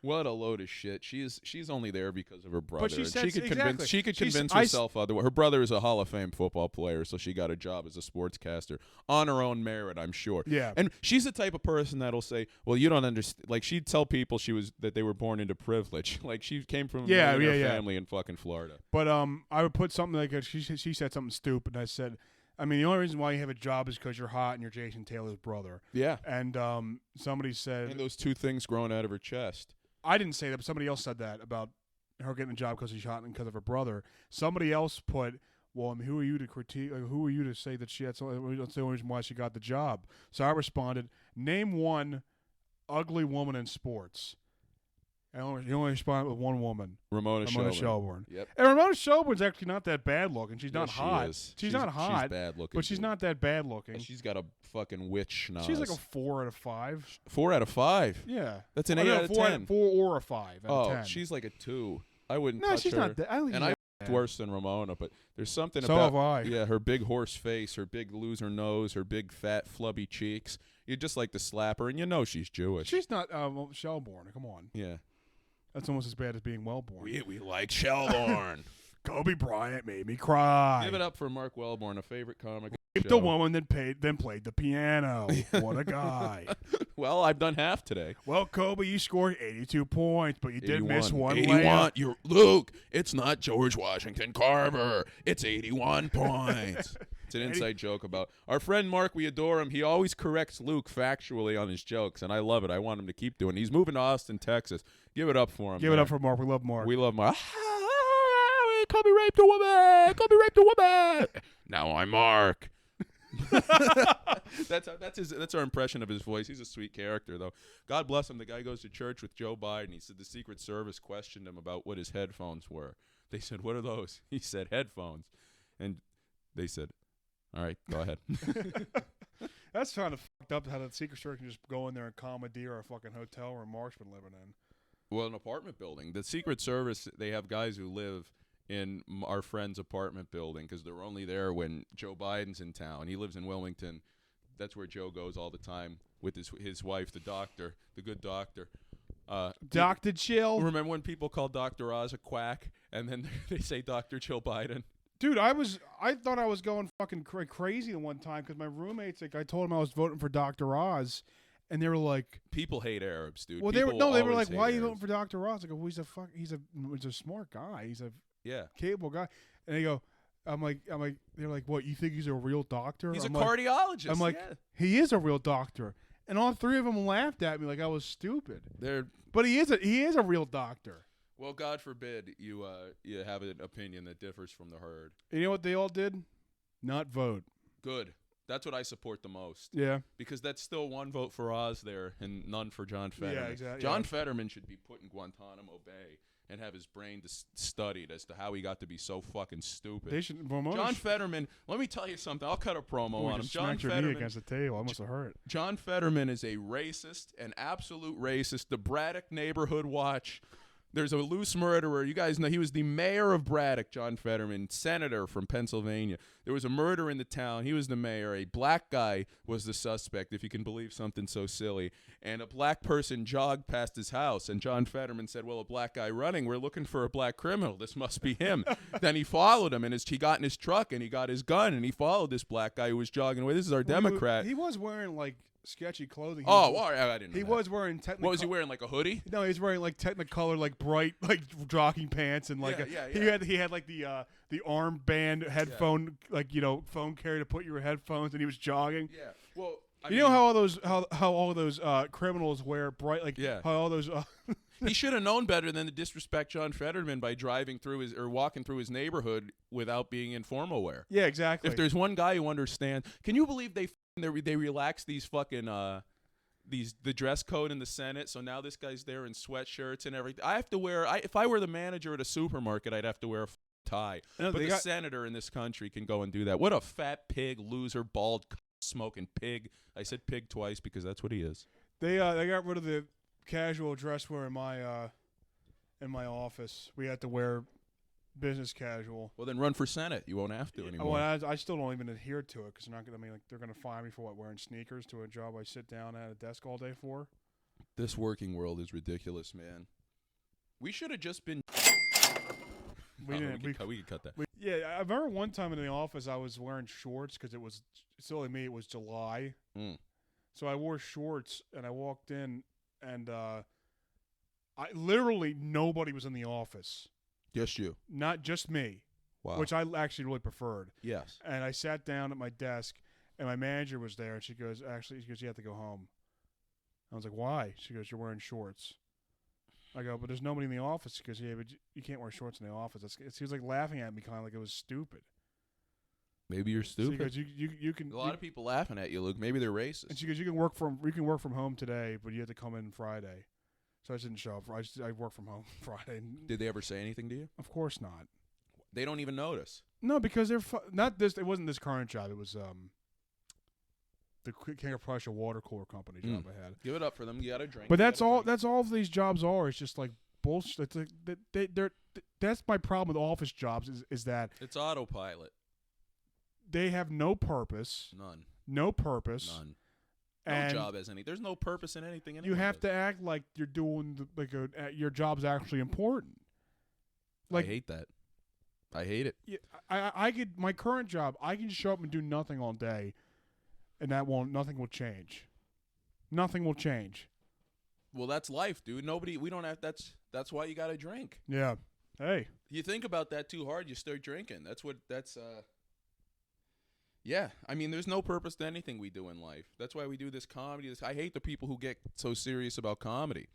Speaker 2: What a load of shit. She's only there because of her brother.
Speaker 1: But she
Speaker 2: and
Speaker 1: said
Speaker 2: she could
Speaker 1: exactly.
Speaker 2: convince she could
Speaker 1: She's-
Speaker 2: convince
Speaker 1: I s-
Speaker 2: herself otherwise. Her brother is a Hall of Fame football player, so she got a job as a sportscaster on her own merit, I'm sure.
Speaker 1: Yeah.
Speaker 2: And she's the type of person that'll say, "Well, you don't understand." Like she'd tell people that they were born into privilege. Like she came from a millionaire family in fucking Florida.
Speaker 1: But I would put something like she said something stupid. And I said, I mean, the only reason why you have a job is because you're hot and you're Jason Taylor's brother.
Speaker 2: Yeah.
Speaker 1: And somebody said,
Speaker 2: And those two things growing out of her chest.
Speaker 1: I didn't say that, but somebody else said that about her getting a job because she's hot and because of her brother. Somebody else put, well, I mean, who are you to critique? Like, who are you to say that that's the only reason why she got the job? So I responded, name one ugly woman in sports. And you only responded with one woman.
Speaker 2: Ramona
Speaker 1: Shelburne.
Speaker 2: Yep.
Speaker 1: And Ramona Shelburne's actually not that bad looking. She's not
Speaker 2: Yes,
Speaker 1: hot.
Speaker 2: She is.
Speaker 1: She's not hot.
Speaker 2: She's bad looking.
Speaker 1: But she's
Speaker 2: dude.
Speaker 1: not that bad looking.
Speaker 2: And she's got a fucking witch schnoz.
Speaker 1: She's like a 4 out of 5.
Speaker 2: 4 out of 5.
Speaker 1: Yeah.
Speaker 2: That's an
Speaker 1: Oh,
Speaker 2: 8
Speaker 1: no,
Speaker 2: out of
Speaker 1: 4
Speaker 2: 10.
Speaker 1: 4 or a 5 out of
Speaker 2: Oh,
Speaker 1: 10.
Speaker 2: she's like a 2. I wouldn't
Speaker 1: No,
Speaker 2: touch
Speaker 1: she's
Speaker 2: her.
Speaker 1: not that. I don't think
Speaker 2: And
Speaker 1: she's
Speaker 2: I
Speaker 1: that bad.
Speaker 2: worse than Ramona, but there's something
Speaker 1: So
Speaker 2: about
Speaker 1: have I.
Speaker 2: yeah, her big horse face, her big loser nose, her big fat flubby cheeks. You'd just like to slap her, and you know she's Jewish.
Speaker 1: She's not Shelburne. Come on.
Speaker 2: yeah.
Speaker 1: That's almost as bad as being Wellborn.
Speaker 2: We like Shelburne.
Speaker 1: Kobe Bryant made me cry.
Speaker 2: Give it up for Mark Wellborn, a favorite comic.
Speaker 1: Raped the woman that played the piano. What a guy.
Speaker 2: Well, I've done half today.
Speaker 1: Well, Kobe, you scored 82 points, but you did miss
Speaker 2: 81.
Speaker 1: one
Speaker 4: 81.
Speaker 1: layup.
Speaker 4: You're Luke. It's not George Washington Carver. It's 81 points.
Speaker 2: It's an inside joke about our friend Mark. We adore him. He always corrects Luke factually on his jokes, and I love it. I want him to keep doing it. He's moving to Austin, Texas. Give it up for him.
Speaker 1: Give it up for Mark. We love Mark.
Speaker 2: We love Mark.
Speaker 4: Kobe raped a woman. Kobe raped a woman. Now I'm Mark.
Speaker 2: That's our impression of his voice. He's a sweet character, though. God bless him. The guy goes to church with Joe Biden. He said the Secret Service questioned him about what his headphones were. They said, "What are those?" He said, "Headphones," and they said, "All right, go ahead."
Speaker 1: That's kind of fucked up how the Secret Service can just go in there and commandeer a fucking hotel where Mark's been living in.
Speaker 2: Well, an apartment building. The Secret Service, they have guys who live in our friend's apartment building because they're only there when Joe Biden's in town. He lives in Wilmington. That's where Joe goes all the time with his wife, the doctor, the good doctor.
Speaker 1: Dr. Chill.
Speaker 2: Remember when people call Dr. Oz a quack and then they say Dr. Joe Biden?
Speaker 1: Dude, I thought I was going fucking crazy the one time because my roommates, like, I told them I was voting for Dr. Oz, and they were like,
Speaker 2: People hate Arabs, dude.
Speaker 1: well,
Speaker 2: People
Speaker 1: they were
Speaker 2: always
Speaker 1: like,
Speaker 2: hate
Speaker 1: why are you
Speaker 2: Arabs.
Speaker 1: voting for Dr. Oz? I go, well, he's a smart guy. He's a
Speaker 2: Yeah.
Speaker 1: capable guy. And they go, I'm like, they're like, what? You think he's a real doctor?
Speaker 2: He's
Speaker 1: I'm
Speaker 2: a
Speaker 1: like,
Speaker 2: cardiologist.
Speaker 1: I'm like,
Speaker 2: yeah.
Speaker 1: he is a real doctor. And all three of them laughed at me like I was stupid.
Speaker 2: They're
Speaker 1: But he is a real doctor.
Speaker 2: well, God forbid you have an opinion that differs from the herd.
Speaker 1: And you know what they all did? Not vote.
Speaker 2: Good. That's what I support the most.
Speaker 1: Yeah.
Speaker 2: Because that's still one vote for Oz there and none for John Fetterman.
Speaker 1: Yeah, exactly.
Speaker 2: John Fetterman should be put in Guantanamo Bay and have his brain studied as to how he got to be so fucking stupid.
Speaker 1: They should. Ramona
Speaker 2: John Fetterman, let me tell you something. I'll cut a promo on him.
Speaker 1: just
Speaker 2: John
Speaker 1: smacked your knee
Speaker 2: Fetterman,
Speaker 1: against the table. I must have hurt.
Speaker 2: John Fetterman is a racist, an absolute racist. The Braddock Neighborhood Watch. There's a loose murderer. You guys know he was the mayor of Braddock, John Fetterman, senator from Pennsylvania. There was a murder in the town. He was the mayor. A black guy was the suspect, if you can believe something so silly. And a black person jogged past his house, and John Fetterman said, well, a black guy running. We're looking for a black criminal. This must be him. Then he followed him, and he got in his truck, and he got his gun, and he followed this black guy who was jogging away. This is our Democrat.
Speaker 1: He was wearing like sketchy clothing.
Speaker 2: Well, I didn't know
Speaker 1: He
Speaker 2: that.
Speaker 1: was wearing technical.
Speaker 2: What was he wearing, like a hoodie?
Speaker 1: No, he was wearing like Technicolor, like bright, like jogging pants, and like
Speaker 2: Yeah.
Speaker 1: he had like the armband headphone, like phone carrier to put your headphones, and he was jogging.
Speaker 2: Yeah. Well,
Speaker 1: You know how all those criminals wear bright, like
Speaker 2: Yeah.
Speaker 1: how all those.
Speaker 2: He should have known better than to disrespect John Fetterman by driving through walking through his neighborhood without being in formal wear.
Speaker 1: Yeah, exactly.
Speaker 2: If there's one guy who understands, can you believe they relaxed these fucking the dress code in the Senate? So now this guy's there in sweatshirts and everything. I have to wear. If I were the manager at a supermarket, I'd have to wear a tie.
Speaker 1: No,
Speaker 2: but
Speaker 1: they
Speaker 2: the
Speaker 1: got-
Speaker 2: senator in this country can go and do that. What a fat pig, loser, bald, smoking pig. I said pig twice because that's what he is.
Speaker 1: They got rid of the casual dress wear in my office. We had to wear business casual.
Speaker 2: Well, then run for Senate. You won't have to anymore.
Speaker 1: Well, I still don't even adhere to it because they're not gonna. I mean, like they're gonna fire me for wearing sneakers to a job I sit down at a desk all day for.
Speaker 2: This working world is ridiculous, man. We should have just been.
Speaker 1: We didn't.
Speaker 2: We could cut that.
Speaker 1: Yeah, I remember one time in the office I was wearing shorts because it was silly me. It was July, so I wore shorts and I walked in and I literally nobody was in the office.
Speaker 2: Just you.
Speaker 1: Not just me,
Speaker 2: Wow.
Speaker 1: which I actually really preferred.
Speaker 2: Yes.
Speaker 1: And I sat down at my desk and my manager was there and she goes, you have to go home. I was like, why? She goes, you're wearing shorts. I go, but there's nobody in the office. She goes, yeah, but you can't wear shorts in the office. She was like laughing at me kind of like it was stupid.
Speaker 2: Maybe you're stupid.
Speaker 1: So she goes, you can.
Speaker 2: A lot of people laughing at you, Luke. Maybe they're racist.
Speaker 1: And she goes, you can work from home today, but you have to come in Friday. So I just didn't show up. I work from home Friday.
Speaker 2: Did they ever say anything to you?
Speaker 1: Of course not.
Speaker 2: They don't even notice.
Speaker 1: No, because they're not this. It wasn't this current job. It was the King of Prussia water cooler company job I had.
Speaker 2: Give it up for them. You got to drink.
Speaker 1: But that's all. That's all of these jobs are. It's just like bullshit. It's like that's my problem with office jobs is that
Speaker 2: it's autopilot.
Speaker 1: they have no purpose.
Speaker 2: None.
Speaker 1: No purpose.
Speaker 2: None. No
Speaker 1: And
Speaker 2: job has any. There's no purpose in anything.
Speaker 1: you have to act like you're doing your job's actually important. Like
Speaker 2: I hate that. I hate it.
Speaker 1: yeah, I could my current job. I can show up and do nothing all day, and nothing will change. Nothing will change.
Speaker 2: Well, that's life, dude. We don't have. That's why you got to drink.
Speaker 1: Yeah. Hey.
Speaker 2: You think about that too hard, you start drinking. Yeah, I mean, there's no purpose to anything we do in life. That's why we do this comedy. I hate the people who get so serious about comedy,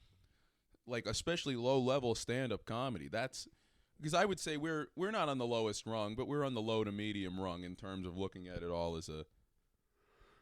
Speaker 2: like especially low-level stand-up comedy. That's because I would say we're not on the lowest rung, but we're on the low to medium rung in terms of looking at it all as a.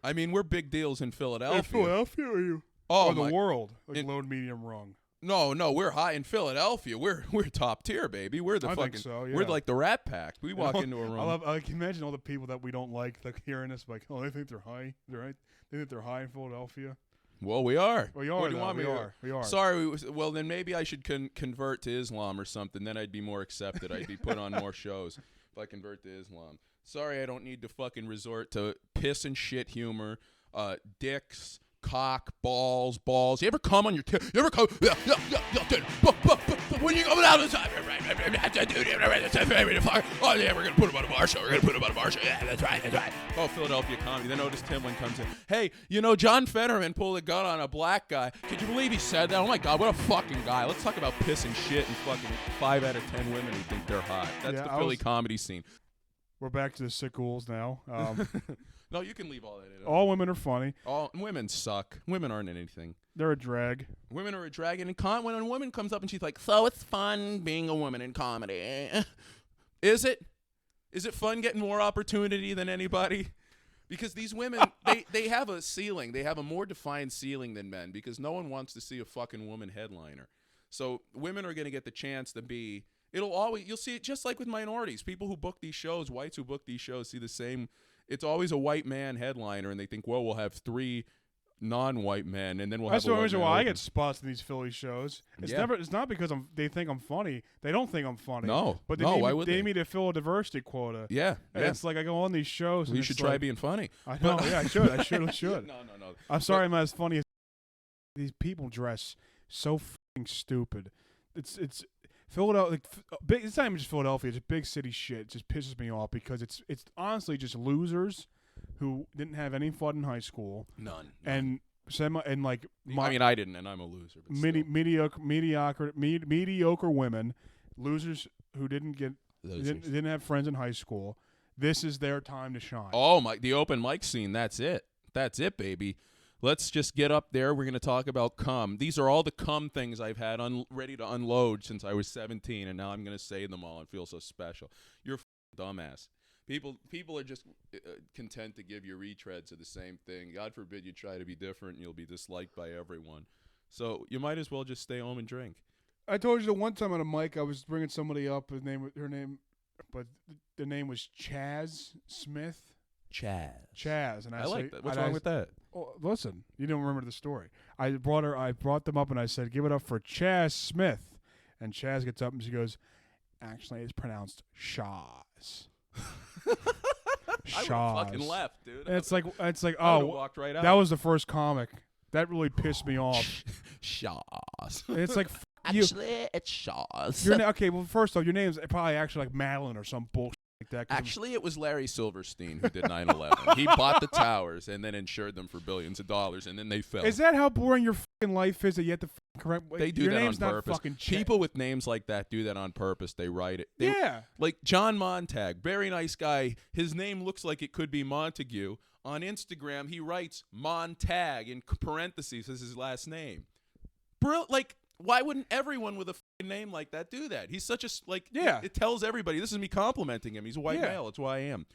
Speaker 2: I mean, we're big deals in Philadelphia.
Speaker 1: Philadelphia, are you?
Speaker 2: Oh,
Speaker 1: or the world, like low and medium rung.
Speaker 2: No, we're high in Philadelphia. We're top tier, baby. We're the
Speaker 1: I
Speaker 2: fucking.
Speaker 1: think so, yeah.
Speaker 2: We're like the Rat Pack. We walk into a room.
Speaker 1: I can imagine all the people that we don't like hearing us, like, oh, they think they're high. They're right. They think they're high in Philadelphia.
Speaker 2: Well, we are.
Speaker 1: We are.
Speaker 2: What do you want me to?
Speaker 1: We are.
Speaker 2: Sorry. Well, then maybe I should convert to Islam or something. Then I'd be more accepted. I'd be put on more shows if I convert to Islam. Sorry, I don't need to fucking resort to piss and shit humor, dicks, cock, balls. You ever come on your you ever come? When you come out of the time, oh yeah, we're gonna put him on a bar show. Yeah, that's right. Oh, Philadelphia comedy. Then Otis Timlin comes in. Hey, John Fetterman pulled a gun on a black guy. Could you believe he said that? Oh my God, what a fucking guy. Let's talk about piss and shit and fucking 5 out of 10 women who think they're hot. That's the Philly comedy scene.
Speaker 1: We're back to the sick ghouls now.
Speaker 2: No, you can leave all that in.
Speaker 1: All women are funny.
Speaker 2: All women suck. Women aren't anything.
Speaker 1: They're a drag.
Speaker 2: Women are a drag. And when a woman comes up and she's like, so it's fun being a woman in comedy. Is it? Is it fun getting more opportunity than anybody? Because these women, they have a ceiling. They have a more defined ceiling than men because no one wants to see a fucking woman headliner. So women are going to get the chance to be... You'll see it just like with minorities. People who book these shows, whites who book these shows, see the same... It's always a white man headliner, and they think, well, we'll have 3 non-white men, and then we'll
Speaker 1: That's
Speaker 2: have.
Speaker 1: That's the reason why I get spots in these Philly shows. It's
Speaker 2: Yeah.
Speaker 1: It's not because they think I'm funny. They don't think I'm funny.
Speaker 2: No,
Speaker 1: but
Speaker 2: why would
Speaker 1: they need me to fill a diversity quota.
Speaker 2: Yeah,
Speaker 1: And it's like I go on these shows.
Speaker 2: Well,
Speaker 1: and
Speaker 2: you
Speaker 1: it's
Speaker 2: should try
Speaker 1: like,
Speaker 2: being funny.
Speaker 1: I know. Yeah, I should. I surely should.
Speaker 2: No.
Speaker 1: I'm sorry, I'm not as funny as these people dress so fucking stupid. It's Philadelphia. Big. It's not even just Philadelphia. It's big city shit. It just pisses me off because it's honestly just losers who didn't have any fun in high school.
Speaker 2: None.
Speaker 1: And like
Speaker 2: I mean, I didn't, and I'm a loser. But
Speaker 1: mediocre women, losers who didn't have friends in high school. This is their time to shine.
Speaker 2: Oh my! The open mic scene. That's it, baby. Let's just get up there. We're going to talk about cum. These are all the cum things I've had ready to unload since I was 17, and now I'm going to say them all and feel so special. You're a dumbass. People are just content to give you retreads of the same thing. God forbid you try to be different and you'll be disliked by everyone. So you might as well just stay home and drink.
Speaker 1: I told you the one time on a mic I was bringing somebody up. Her name, but the name was Chaz Smith. Chaz, and
Speaker 2: I like that. What's wrong with that?
Speaker 1: Oh, listen, you don't remember the story. I brought them up and I said, "Give it up for Chaz Smith." And Chaz gets up and she goes, actually it's pronounced Shaws.
Speaker 2: I would have fucking left, dude.
Speaker 1: And it's like
Speaker 2: I would've
Speaker 1: oh,
Speaker 2: walked right out.
Speaker 1: that was the first comic. That really pissed me off.
Speaker 2: Shaws.
Speaker 1: And it's like you.
Speaker 2: Actually, it's Shaws.
Speaker 1: Okay, well, first off, your name's probably actually like Madeline or some bullshit like that.
Speaker 2: Actually, it was Larry Silverstein who did 9/11. He bought the towers and then insured them for billions of dollars, and then they fell.
Speaker 1: Is that how boring your fucking life is that you have to correct?
Speaker 2: They do
Speaker 1: your
Speaker 2: that
Speaker 1: name's
Speaker 2: on
Speaker 1: not
Speaker 2: purpose.
Speaker 1: Fucking
Speaker 2: People with names like that do that on purpose. They write it.
Speaker 1: Yeah.
Speaker 2: Like John Montag, very nice guy. His name looks like it could be Montague. On Instagram, he writes Montag in parentheses as his last name. Like, why wouldn't everyone with a fucking name like that do that? He's such a
Speaker 1: Yeah.
Speaker 2: It tells everybody. This is me complimenting him. He's a white male. It's who I am.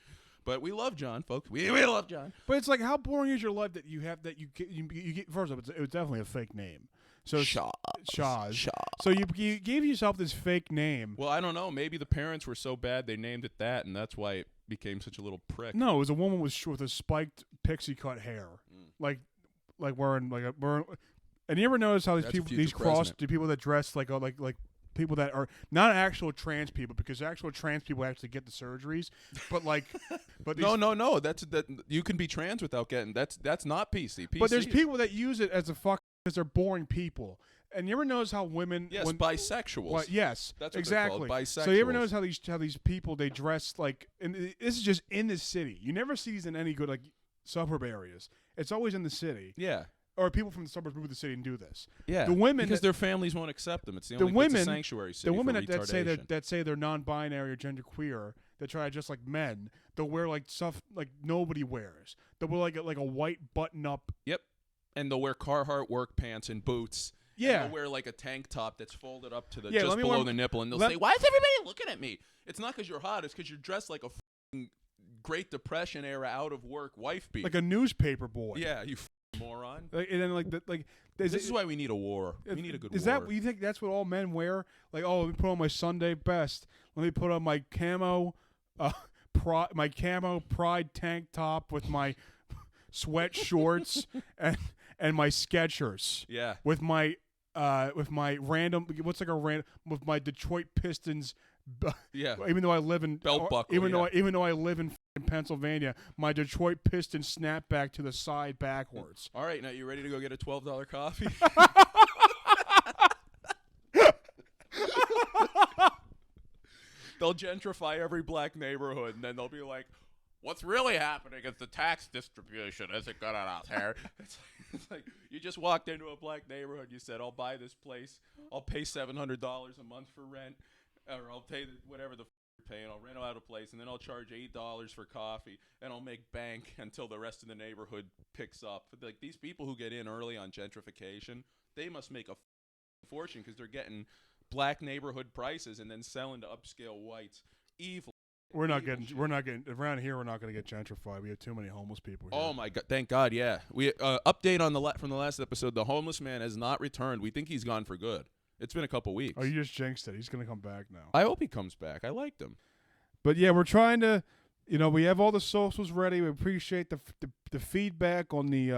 Speaker 2: But we love John, folks. We love John.
Speaker 1: But it's like, how boring is your life that you have that you get? First off, it was definitely a fake name. So
Speaker 2: Shaws.
Speaker 1: So you gave yourself this fake name.
Speaker 2: Well, I don't know. Maybe the parents were so bad they named it that, and that's why it became such a little prick.
Speaker 1: No, it was a woman with a spiked pixie cut hair, like wearing And you ever notice how
Speaker 2: That's
Speaker 1: the people that dress like people that are not actual trans people, because actual trans people actually get the surgeries, but these,
Speaker 2: no. That you can be trans without getting. That's not PC.
Speaker 1: But there's people that use it as a fuck because they're boring people. And you ever notice how women?
Speaker 2: Yes, bisexuals.
Speaker 1: Well, yes,
Speaker 2: that's what
Speaker 1: exactly.
Speaker 2: They're called, bisexuals.
Speaker 1: So you ever notice how these people they dress like? And this is just in the city. You never see these in any good like suburb areas. It's always in the city.
Speaker 2: Yeah.
Speaker 1: Or people from the suburbs move to the city and do this.
Speaker 2: Yeah.
Speaker 1: The women
Speaker 2: because their families won't accept them. It's the only
Speaker 1: women,
Speaker 2: it's a sanctuary city.
Speaker 1: The women
Speaker 2: for
Speaker 1: that say they're non-binary or genderqueer, that try to dress like men. They'll wear like stuff like nobody wears. They'll wear like a white button-up.
Speaker 2: Yep. And they'll wear Carhartt work pants and boots.
Speaker 1: Yeah.
Speaker 2: And they'll wear like a tank top that's folded up to the
Speaker 1: Yeah,
Speaker 2: just below the nipple, and they'll say, "Why is everybody looking at me?" It's not because you're hot. It's because you're dressed like a f***ing Great Depression era out of work wife beat.
Speaker 1: Like a newspaper boy.
Speaker 2: Yeah, you f***ing moron.
Speaker 1: And then
Speaker 2: This is why we need a war. We need a good war.
Speaker 1: Is that you think that's what all men wear? Like, oh, let me put on my Sunday best. Let me put on my camo, pride tank top with my sweat shorts and my Skechers.
Speaker 2: Yeah.
Speaker 1: With my random with my Detroit Pistons.
Speaker 2: Yeah.
Speaker 1: Even though I live in
Speaker 2: belt buckle.
Speaker 1: Even though I live in Pennsylvania, my Detroit Pistons snapback to the side backwards.
Speaker 2: All right, now you ready to go get a $12 coffee? They'll gentrify every black neighborhood, and then they'll be like, "What's really happening is the tax distribution isn't good enough here." It's like you just walked into a black neighborhood. You said, "I'll buy this place. I'll pay $700 a month for rent, or I'll pay whatever the you're paying. I'll rent out a place, and then I'll charge $8 for coffee, and I'll make bank until the rest of the neighborhood picks up." Like these people who get in early on gentrification, they must make a fortune because they're getting black neighborhood prices and then selling to upscale whites. Evil.
Speaker 1: We're not getting around here. We're not going to get gentrified. We have too many homeless people here.
Speaker 2: Oh my God! Thank God. Yeah. We update on from the last episode. The homeless man has not returned. We think he's gone for good. It's been a couple weeks.
Speaker 1: Oh, you just jinxed it. He's going to come back now.
Speaker 2: I hope he comes back. I liked him.
Speaker 1: But yeah, we're trying to. We have all the socials ready. We appreciate the feedback on the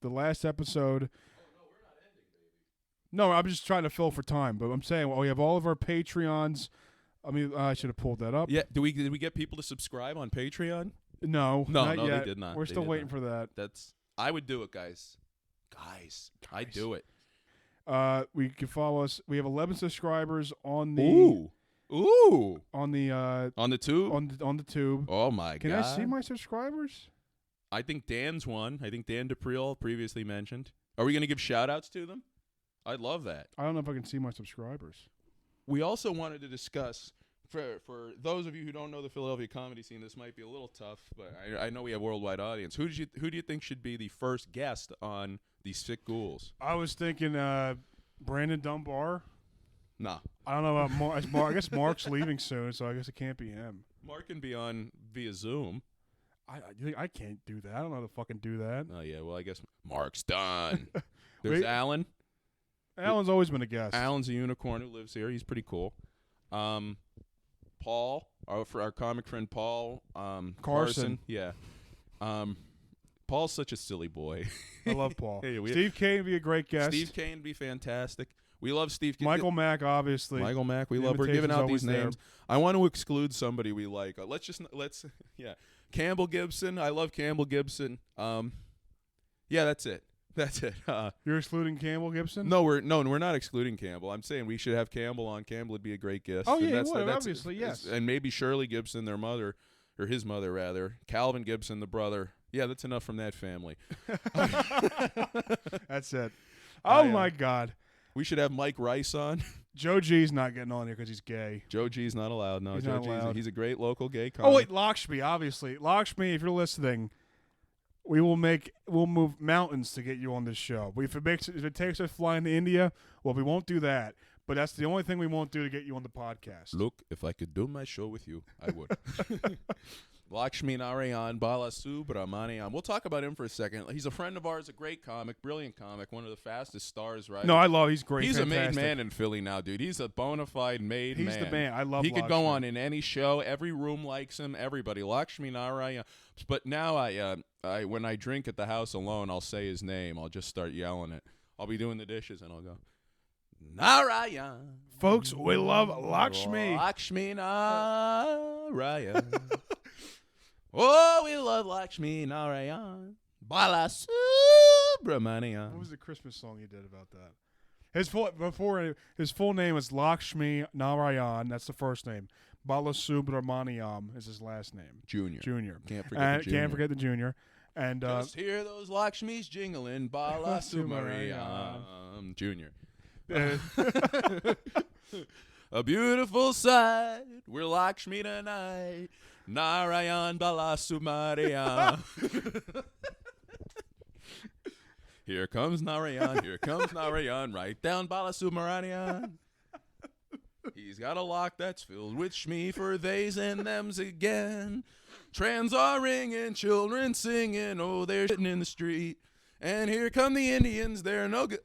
Speaker 1: last episode. No, I'm just trying to fill for time. But I'm saying, we have all of our Patreons. I mean, I should have pulled that up.
Speaker 2: Yeah. Did we get people to subscribe on Patreon?
Speaker 1: No, not yet.
Speaker 2: They did not.
Speaker 1: We're still waiting for that.
Speaker 2: I would do it, guys. I'd do it.
Speaker 1: We can follow us. We have 11 subscribers on the on the
Speaker 2: tube.
Speaker 1: On the tube.
Speaker 2: Oh my God!
Speaker 1: Can I see my subscribers?
Speaker 2: I think Dan's one. I think Dan DePriel previously mentioned. Are we going to give shout outs to them? I'd love that.
Speaker 1: I don't know if I can see my subscribers.
Speaker 2: We also wanted to discuss, for those of you who don't know the Philadelphia comedy scene, this might be a little tough, but I know we have a worldwide audience. Who do you think should be the first guest on the Sick Ghouls?
Speaker 1: I was thinking Brandon Dunbar.
Speaker 2: Nah.
Speaker 1: I don't know about Mark. I guess Mark's leaving soon, so I guess it can't be him.
Speaker 2: Mark can be on via Zoom.
Speaker 1: I can't do that. I don't know how to fucking do that.
Speaker 2: Oh, yeah. Well, I guess Mark's done. There's Alan.
Speaker 1: Alan's always been a guest.
Speaker 2: Alan's a unicorn who lives here. He's pretty cool. Paul, our comic friend Paul
Speaker 1: Carson.
Speaker 2: Yeah. Paul's such a silly boy.
Speaker 1: I love Paul.
Speaker 2: Hey,
Speaker 1: Steve Kane would be a great guest.
Speaker 2: Steve Kane would be fantastic. We love Steve Kane.
Speaker 1: Michael Mack, obviously.
Speaker 2: Michael Mack, we
Speaker 1: The
Speaker 2: love. We're giving
Speaker 1: invitation's
Speaker 2: out these
Speaker 1: always there.
Speaker 2: names. I want to exclude somebody we like. Let's Campbell Gibson. I love Campbell Gibson. Yeah, that's it. That's it.
Speaker 1: You're excluding Campbell Gibson?
Speaker 2: No, we're not excluding Campbell. I'm saying we should have Campbell on. Campbell would be a great guest.
Speaker 1: Oh,
Speaker 2: And
Speaker 1: yeah,
Speaker 2: that's,
Speaker 1: he would,
Speaker 2: that's-
Speaker 1: obviously, yes.
Speaker 2: And maybe Shirley Gibson, their mother, or his mother rather. Calvin Gibson, the brother. Yeah, that's enough from that family.
Speaker 1: That's it. Oh, my God.
Speaker 2: We should have Mike Rice on.
Speaker 1: Joe G's not getting on here because he's gay.
Speaker 2: Joe G's not allowed. No,
Speaker 1: He's
Speaker 2: Joe
Speaker 1: not
Speaker 2: G's
Speaker 1: allowed.
Speaker 2: he's a great local gay comic.
Speaker 1: Oh, wait, Lakshmi, obviously. Lakshmi, if you're listening, we'll move mountains to get you on this show. But if it takes us flying to India, well, we won't do that. But that's the only thing we won't do to get you on the podcast.
Speaker 2: Look, if I could do my show with you, I would. Lakshmi Narayan Balasubramaniam. We'll talk about him for a second. He's a friend of ours, a great comic, brilliant comic, one of the fastest stars, right?
Speaker 1: No, I love. He's great.
Speaker 2: He's
Speaker 1: fantastic.
Speaker 2: a made man in Philly now, dude. He's a bona fide made man.
Speaker 1: He's the man. I love.
Speaker 2: He could go
Speaker 1: Lakshmi.
Speaker 2: on in any show. Every room likes him. Everybody. Lakshmi Narayan. But now I when I drink at the house alone, I'll say his name. I'll just start yelling it. I'll be doing the dishes and I'll go, Narayan.
Speaker 1: Folks, we love Lakshmi.
Speaker 2: Lakshmi Narayan. Oh, we love Lakshmi Narayan. Balasubramaniam.
Speaker 1: What was the Christmas song he did about that? His full name is Lakshmi Narayan. That's the first name. Balasubramaniam is his last name.
Speaker 2: Junior. Can't forget
Speaker 1: And
Speaker 2: the junior.
Speaker 1: can't forget the junior. And
Speaker 2: Just hear those Lakshmis jingling. Balasubramaniam. Junior. A beautiful sight. We're Lakshmi tonight. Narayan Balasubramaniam. Here comes Narayan. Here comes Narayan. Right down Balasubramaniam. He's got a lock that's filled with shmi for theys and thems again. Trans are ringing, children singing, oh, they're sitting in the street. And here come the Indians, they're no good.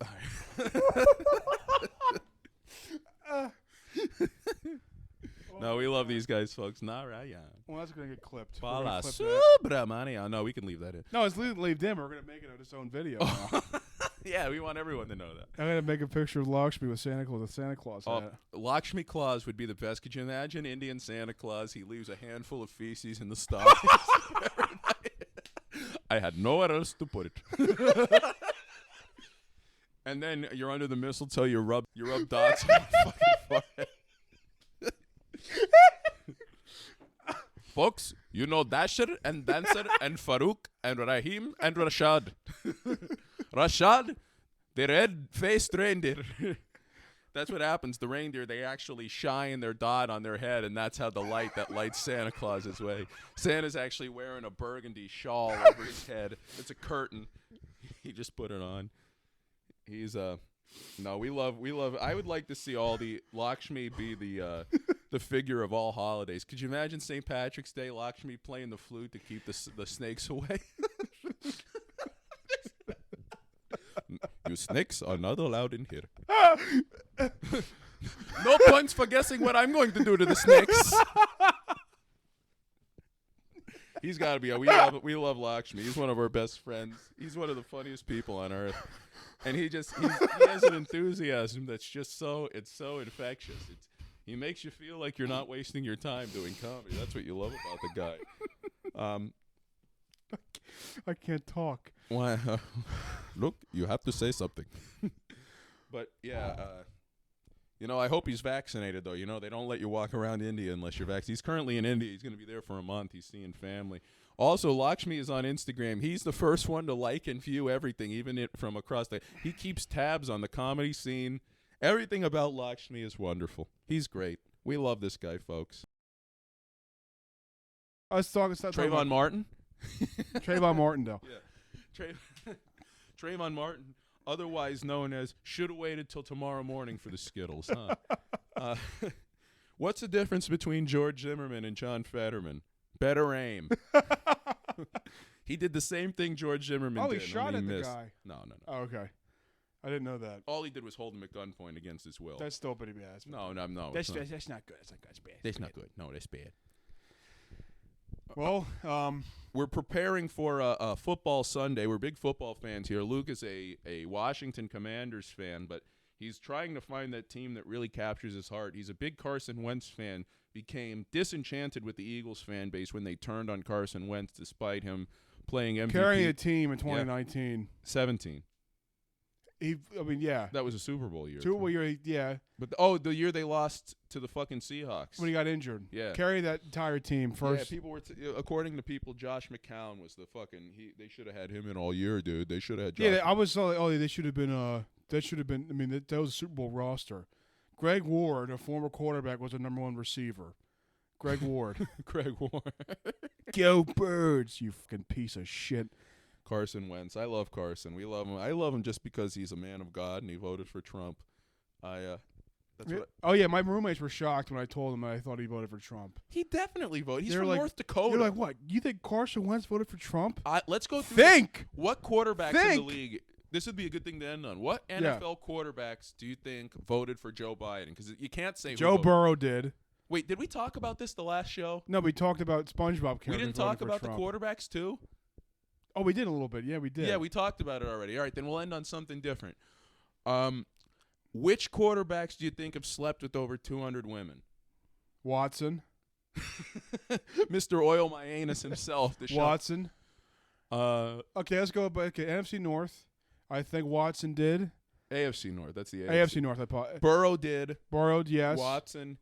Speaker 2: No, we love these guys, folks. Narayan.
Speaker 1: well, that's gonna get clipped. We're gonna clip that.
Speaker 2: Balasubramaniam. No, we can leave that in.
Speaker 1: No, it's leave them. We're gonna make it its own video. now.
Speaker 2: Yeah, we want everyone to know that.
Speaker 1: I'm gonna make a picture of Lakshmi with Santa Claus.
Speaker 2: Oh,
Speaker 1: hat.
Speaker 2: Lakshmi Claus would be the best. Could you imagine Indian Santa Claus? He leaves a handful of feces in the stockings. I had nowhere else to put it. And then you're under the mistletoe. You rub dots on your fucking forehead. Folks, you know Dasher and Dancer and Farouk and Rahim and Rashad. Rashad, the red-faced reindeer. That's what happens. The reindeer, they actually shine their dot on their head, and that's how that lights Santa Claus's way. Santa's actually wearing a burgundy shawl over his head. It's a curtain. He just put it on. He's no, we love. I would like to see all the Lakshmi be the figure of all holidays. Could you imagine St. Patrick's Day, Lakshmi playing the flute to keep the snakes away? You snakes are not allowed in here. No points for guessing what I'm going to do to the snakes. He's got to be. We love Lakshmi. He's one of our best friends. He's one of the funniest people on earth. And he has an enthusiasm that's just so infectious. He makes you feel like you're not wasting your time doing comedy. That's what you love about the guy.
Speaker 1: I can't talk.
Speaker 2: Why? Look, you have to say something. But yeah, I hope he's vaccinated though. They don't let you walk around India unless you're vaccinated. He's currently in India. He's going to be there for a month. He's seeing family. Also, Lakshmi is on Instagram. He's the first one to like and view everything, even from across he keeps tabs on the comedy scene. Everything about Lakshmi is wonderful. He's great. We love this guy, folks.
Speaker 1: I was talking
Speaker 2: Trayvon Martin.
Speaker 1: Trayvon Martin, though.
Speaker 2: Yeah. Trayvon Martin, otherwise known as should have waited till tomorrow morning for the Skittles, huh? What's the difference between George Zimmerman and John Fetterman? Better aim. He did the same thing George Zimmerman did.
Speaker 1: He shot at the
Speaker 2: missed.
Speaker 1: guy.
Speaker 2: No.
Speaker 1: Oh, okay. I didn't know that.
Speaker 2: All he did was hold him at gunpoint against his will.
Speaker 1: That's still pretty bad.
Speaker 2: No.
Speaker 1: That's
Speaker 2: it's
Speaker 1: not
Speaker 2: not.
Speaker 1: good. That's not good. That's bad.
Speaker 2: That's not good. No, that's bad.
Speaker 1: Well,
Speaker 2: we're preparing for a football Sunday. We're big football fans here. Luke is a Washington Commanders fan, but he's trying to find that team that really captures his heart. He's a big Carson Wentz fan, became disenchanted with the Eagles fan base when they turned on Carson Wentz despite him playing MVP.
Speaker 1: carrying a team in 2019.
Speaker 2: 17.
Speaker 1: Yeah.
Speaker 2: That was a Super Bowl year.
Speaker 1: Super Bowl year, yeah.
Speaker 2: But the year they lost to the fucking Seahawks.
Speaker 1: When he got injured.
Speaker 2: Yeah.
Speaker 1: Carry that entire team first.
Speaker 2: Yeah, people were according to people, Josh McCown was the fucking they should have had him in all year, dude. They should have had Josh.
Speaker 1: Yeah, I was like, they should have been I mean, that was a Super Bowl roster. Greg Ward, a former quarterback, was the number 1 receiver. Greg Ward.
Speaker 2: Greg Ward.
Speaker 1: Go Birds, you fucking piece of shit.
Speaker 2: Carson Wentz. I love Carson. We love him. I love him just because he's a man of God and he voted for Trump.
Speaker 1: My roommates were shocked when I told them that I thought he voted for Trump.
Speaker 2: He definitely voted. He's
Speaker 1: They're
Speaker 2: from
Speaker 1: like-
Speaker 2: North Dakota.
Speaker 1: You're like, what? You think Carson Wentz voted for Trump?
Speaker 2: Let's go through
Speaker 1: Think!
Speaker 2: what quarterbacks in the
Speaker 1: Think!
Speaker 2: league. This would be a good thing to end on. What NFL quarterbacks do you think voted for Joe Biden? Because you can't say
Speaker 1: Joe Burrow did.
Speaker 2: Wait, did we talk about this the last show?
Speaker 1: No, we talked about SpongeBob character.
Speaker 2: We didn't talk about the quarterbacks too?
Speaker 1: Oh, we did a little bit. Yeah, we did.
Speaker 2: Yeah, we talked about it already. All right, then we'll end on something different. Which quarterbacks do you think have slept with over 200 women?
Speaker 1: Watson.
Speaker 2: Mr. Oil My Anus himself.
Speaker 1: Watson.
Speaker 2: Okay,
Speaker 1: let's go. Okay, NFC North. I think Watson did.
Speaker 2: AFC North. That's the
Speaker 1: AFC North. I thought.
Speaker 2: Burrow did.
Speaker 1: Burrow, yes.
Speaker 2: Watson.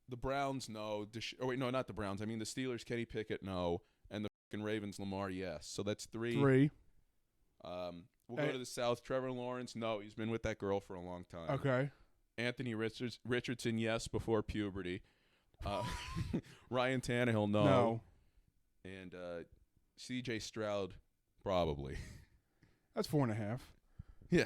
Speaker 2: The Browns, no. No, not the Browns. I mean the Steelers, Kenny Pickett, no. And the fucking Ravens, Lamar, yes. So that's 3.
Speaker 1: 3.
Speaker 2: We'll go to the South. Trevor Lawrence, no. He's been with that girl for a long time.
Speaker 1: Okay.
Speaker 2: Anthony Richardson, yes, before puberty. Ryan Tannehill, no.
Speaker 1: No.
Speaker 2: And C.J. Stroud, probably.
Speaker 1: That's 4.5.
Speaker 2: Yeah.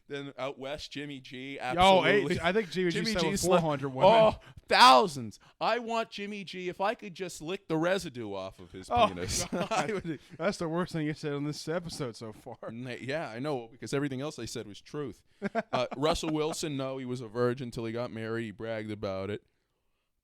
Speaker 2: Then out west, Jimmy G, absolutely.
Speaker 1: I think Jimmy G
Speaker 2: G
Speaker 1: slept with
Speaker 2: slept-
Speaker 1: 400 women.
Speaker 2: Oh, thousands. I want Jimmy G. If I could just lick the residue off of his penis. I would,
Speaker 1: That's the worst thing you said on this episode so far.
Speaker 2: yeah, I know, because everything else I said was truth. Russell Wilson, no, he was a virgin until he got married. He bragged about it.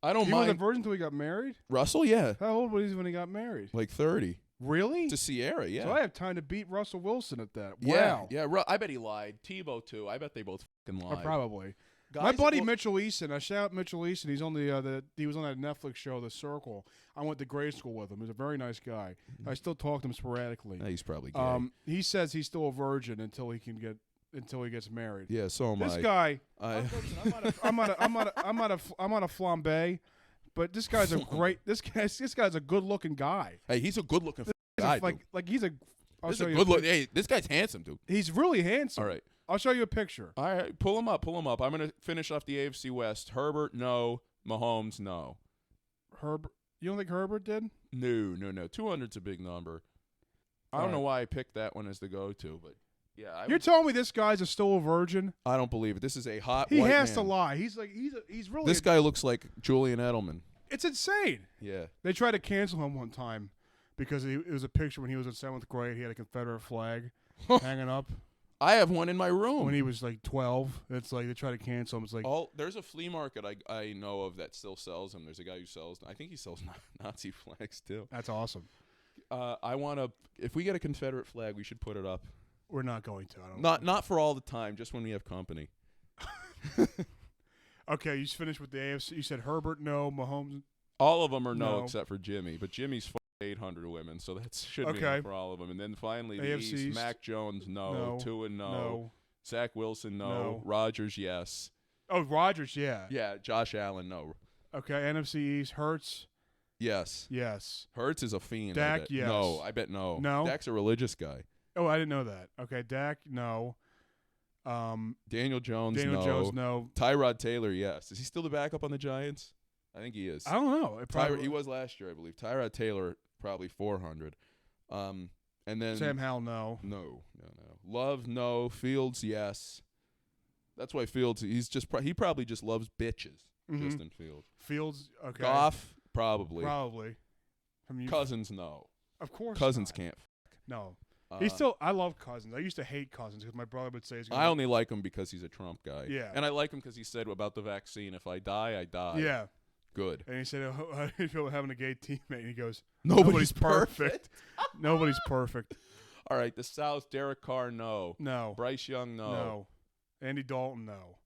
Speaker 2: I don't
Speaker 1: He
Speaker 2: mind.
Speaker 1: was a virgin until he got married?
Speaker 2: Russell, yeah.
Speaker 1: How old was he when he got married?
Speaker 2: Like 30.
Speaker 1: Really?
Speaker 2: To Sierra, yeah.
Speaker 1: So I have time to beat Russell Wilson at that.
Speaker 2: Yeah,
Speaker 1: Wow.
Speaker 2: yeah. I bet he lied. Tebow, too. I bet they both fucking lied.
Speaker 1: Probably.
Speaker 2: Guys,
Speaker 1: My buddy Mitchell Easton, I shout out Mitchell Easton. He's on he was on that Netflix show, The Circle. I went to grade school with him. He's a very nice guy. I still talk to him sporadically.
Speaker 2: He's probably gay.
Speaker 1: He says he's still a virgin until he gets married.
Speaker 2: Yeah, so am
Speaker 1: This
Speaker 2: I.
Speaker 1: guy,
Speaker 2: I-
Speaker 1: I'm on a flambe, but this guy's a great. This guy's a good looking guy.
Speaker 2: Hey, he's a good-looking guy, dude.
Speaker 1: Like he's a. I'll
Speaker 2: This is
Speaker 1: show
Speaker 2: a
Speaker 1: you
Speaker 2: good look.
Speaker 1: pic-
Speaker 2: Hey, this guy's handsome, dude.
Speaker 1: He's really handsome.
Speaker 2: All right.
Speaker 1: I'll show you a picture.
Speaker 2: All right, pull him up. I'm going to finish off the AFC West. Herbert, no. Mahomes, no.
Speaker 1: Herbert. You don't think Herbert did?
Speaker 2: No. 200's a big number. I don't know why I picked that one as the go-to, but yeah.
Speaker 1: You're telling me this guy's still a virgin?
Speaker 2: I don't believe it. This is a hot
Speaker 1: He
Speaker 2: white
Speaker 1: has
Speaker 2: man.
Speaker 1: to lie. He's really.
Speaker 2: This guy looks like Julian Edelman.
Speaker 1: It's insane.
Speaker 2: Yeah.
Speaker 1: They tried to cancel him one time because it was a picture when he was in 7th grade. He had a Confederate flag hanging up
Speaker 2: I have one in my room.
Speaker 1: when he was like 12. It's like they try to cancel him. It's like
Speaker 2: There's a flea market I know of that still sells them. There's a guy who sells. I think he sells Nazi flags too.
Speaker 1: that's awesome.
Speaker 2: If we get a Confederate flag, we should put it up.
Speaker 1: We're not going to. I don't.
Speaker 2: Not for all the time, just when we have company.
Speaker 1: Okay, you just finished with the AFC. You said Herbert, no. Mahomes.
Speaker 2: All of them are no
Speaker 1: No.
Speaker 2: except for Jimmy, but Jimmy's 800 women, so that should be
Speaker 1: Okay.
Speaker 2: enough for all of them. And then finally, the
Speaker 1: AFC
Speaker 2: East,
Speaker 1: East.
Speaker 2: Mac Jones, no. Tua, no.
Speaker 1: No.
Speaker 2: Zach Wilson, no.
Speaker 1: No.
Speaker 2: Rodgers, yes.
Speaker 1: Oh, Rodgers, yeah.
Speaker 2: Yeah, Josh Allen, no.
Speaker 1: Okay, NFC East. Hurts,
Speaker 2: Yes.
Speaker 1: yes.
Speaker 2: Hurts is a fiend.
Speaker 1: Dak,
Speaker 2: I bet.
Speaker 1: yes.
Speaker 2: No, I bet no.
Speaker 1: No?
Speaker 2: Dak's a religious guy.
Speaker 1: Oh, I didn't know that. Okay, Dak, no.
Speaker 2: Daniel Jones,
Speaker 1: Daniel
Speaker 2: no.
Speaker 1: Jones, no.
Speaker 2: Tyrod Taylor, yes. Is he still the backup on the Giants? I think he is.
Speaker 1: I don't know. It probably,
Speaker 2: He was last year, I believe. Tyrod Taylor, probably 400. And then
Speaker 1: Sam Howell, no.
Speaker 2: No. Love, no. Fields, yes. That's why Fields. He probably just loves bitches.
Speaker 1: Mhm.
Speaker 2: Justin Fields.
Speaker 1: Fields, okay.
Speaker 2: Goff, probably.
Speaker 1: Probably. From you,
Speaker 2: Cousins, no.
Speaker 1: of course.
Speaker 2: Cousins
Speaker 1: not.
Speaker 2: can't.
Speaker 1: No.
Speaker 2: Uh,
Speaker 1: I love Cousins. I used to hate Cousins because my brother would say he's gonna
Speaker 2: I only like him because he's a Trump guy.
Speaker 1: Yeah.
Speaker 2: And I like him because he said about the vaccine, if I die, I die.
Speaker 1: Yeah.
Speaker 2: Good.
Speaker 1: And he said, "Oh, how do you feel having a gay teammate?" And he goes,
Speaker 2: Nobody's
Speaker 1: perfect. Nobody's perfect.
Speaker 2: All right, the South, Derek Carr, no.
Speaker 1: No.
Speaker 2: Bryce Young, no.
Speaker 1: No. Andy Dalton, no.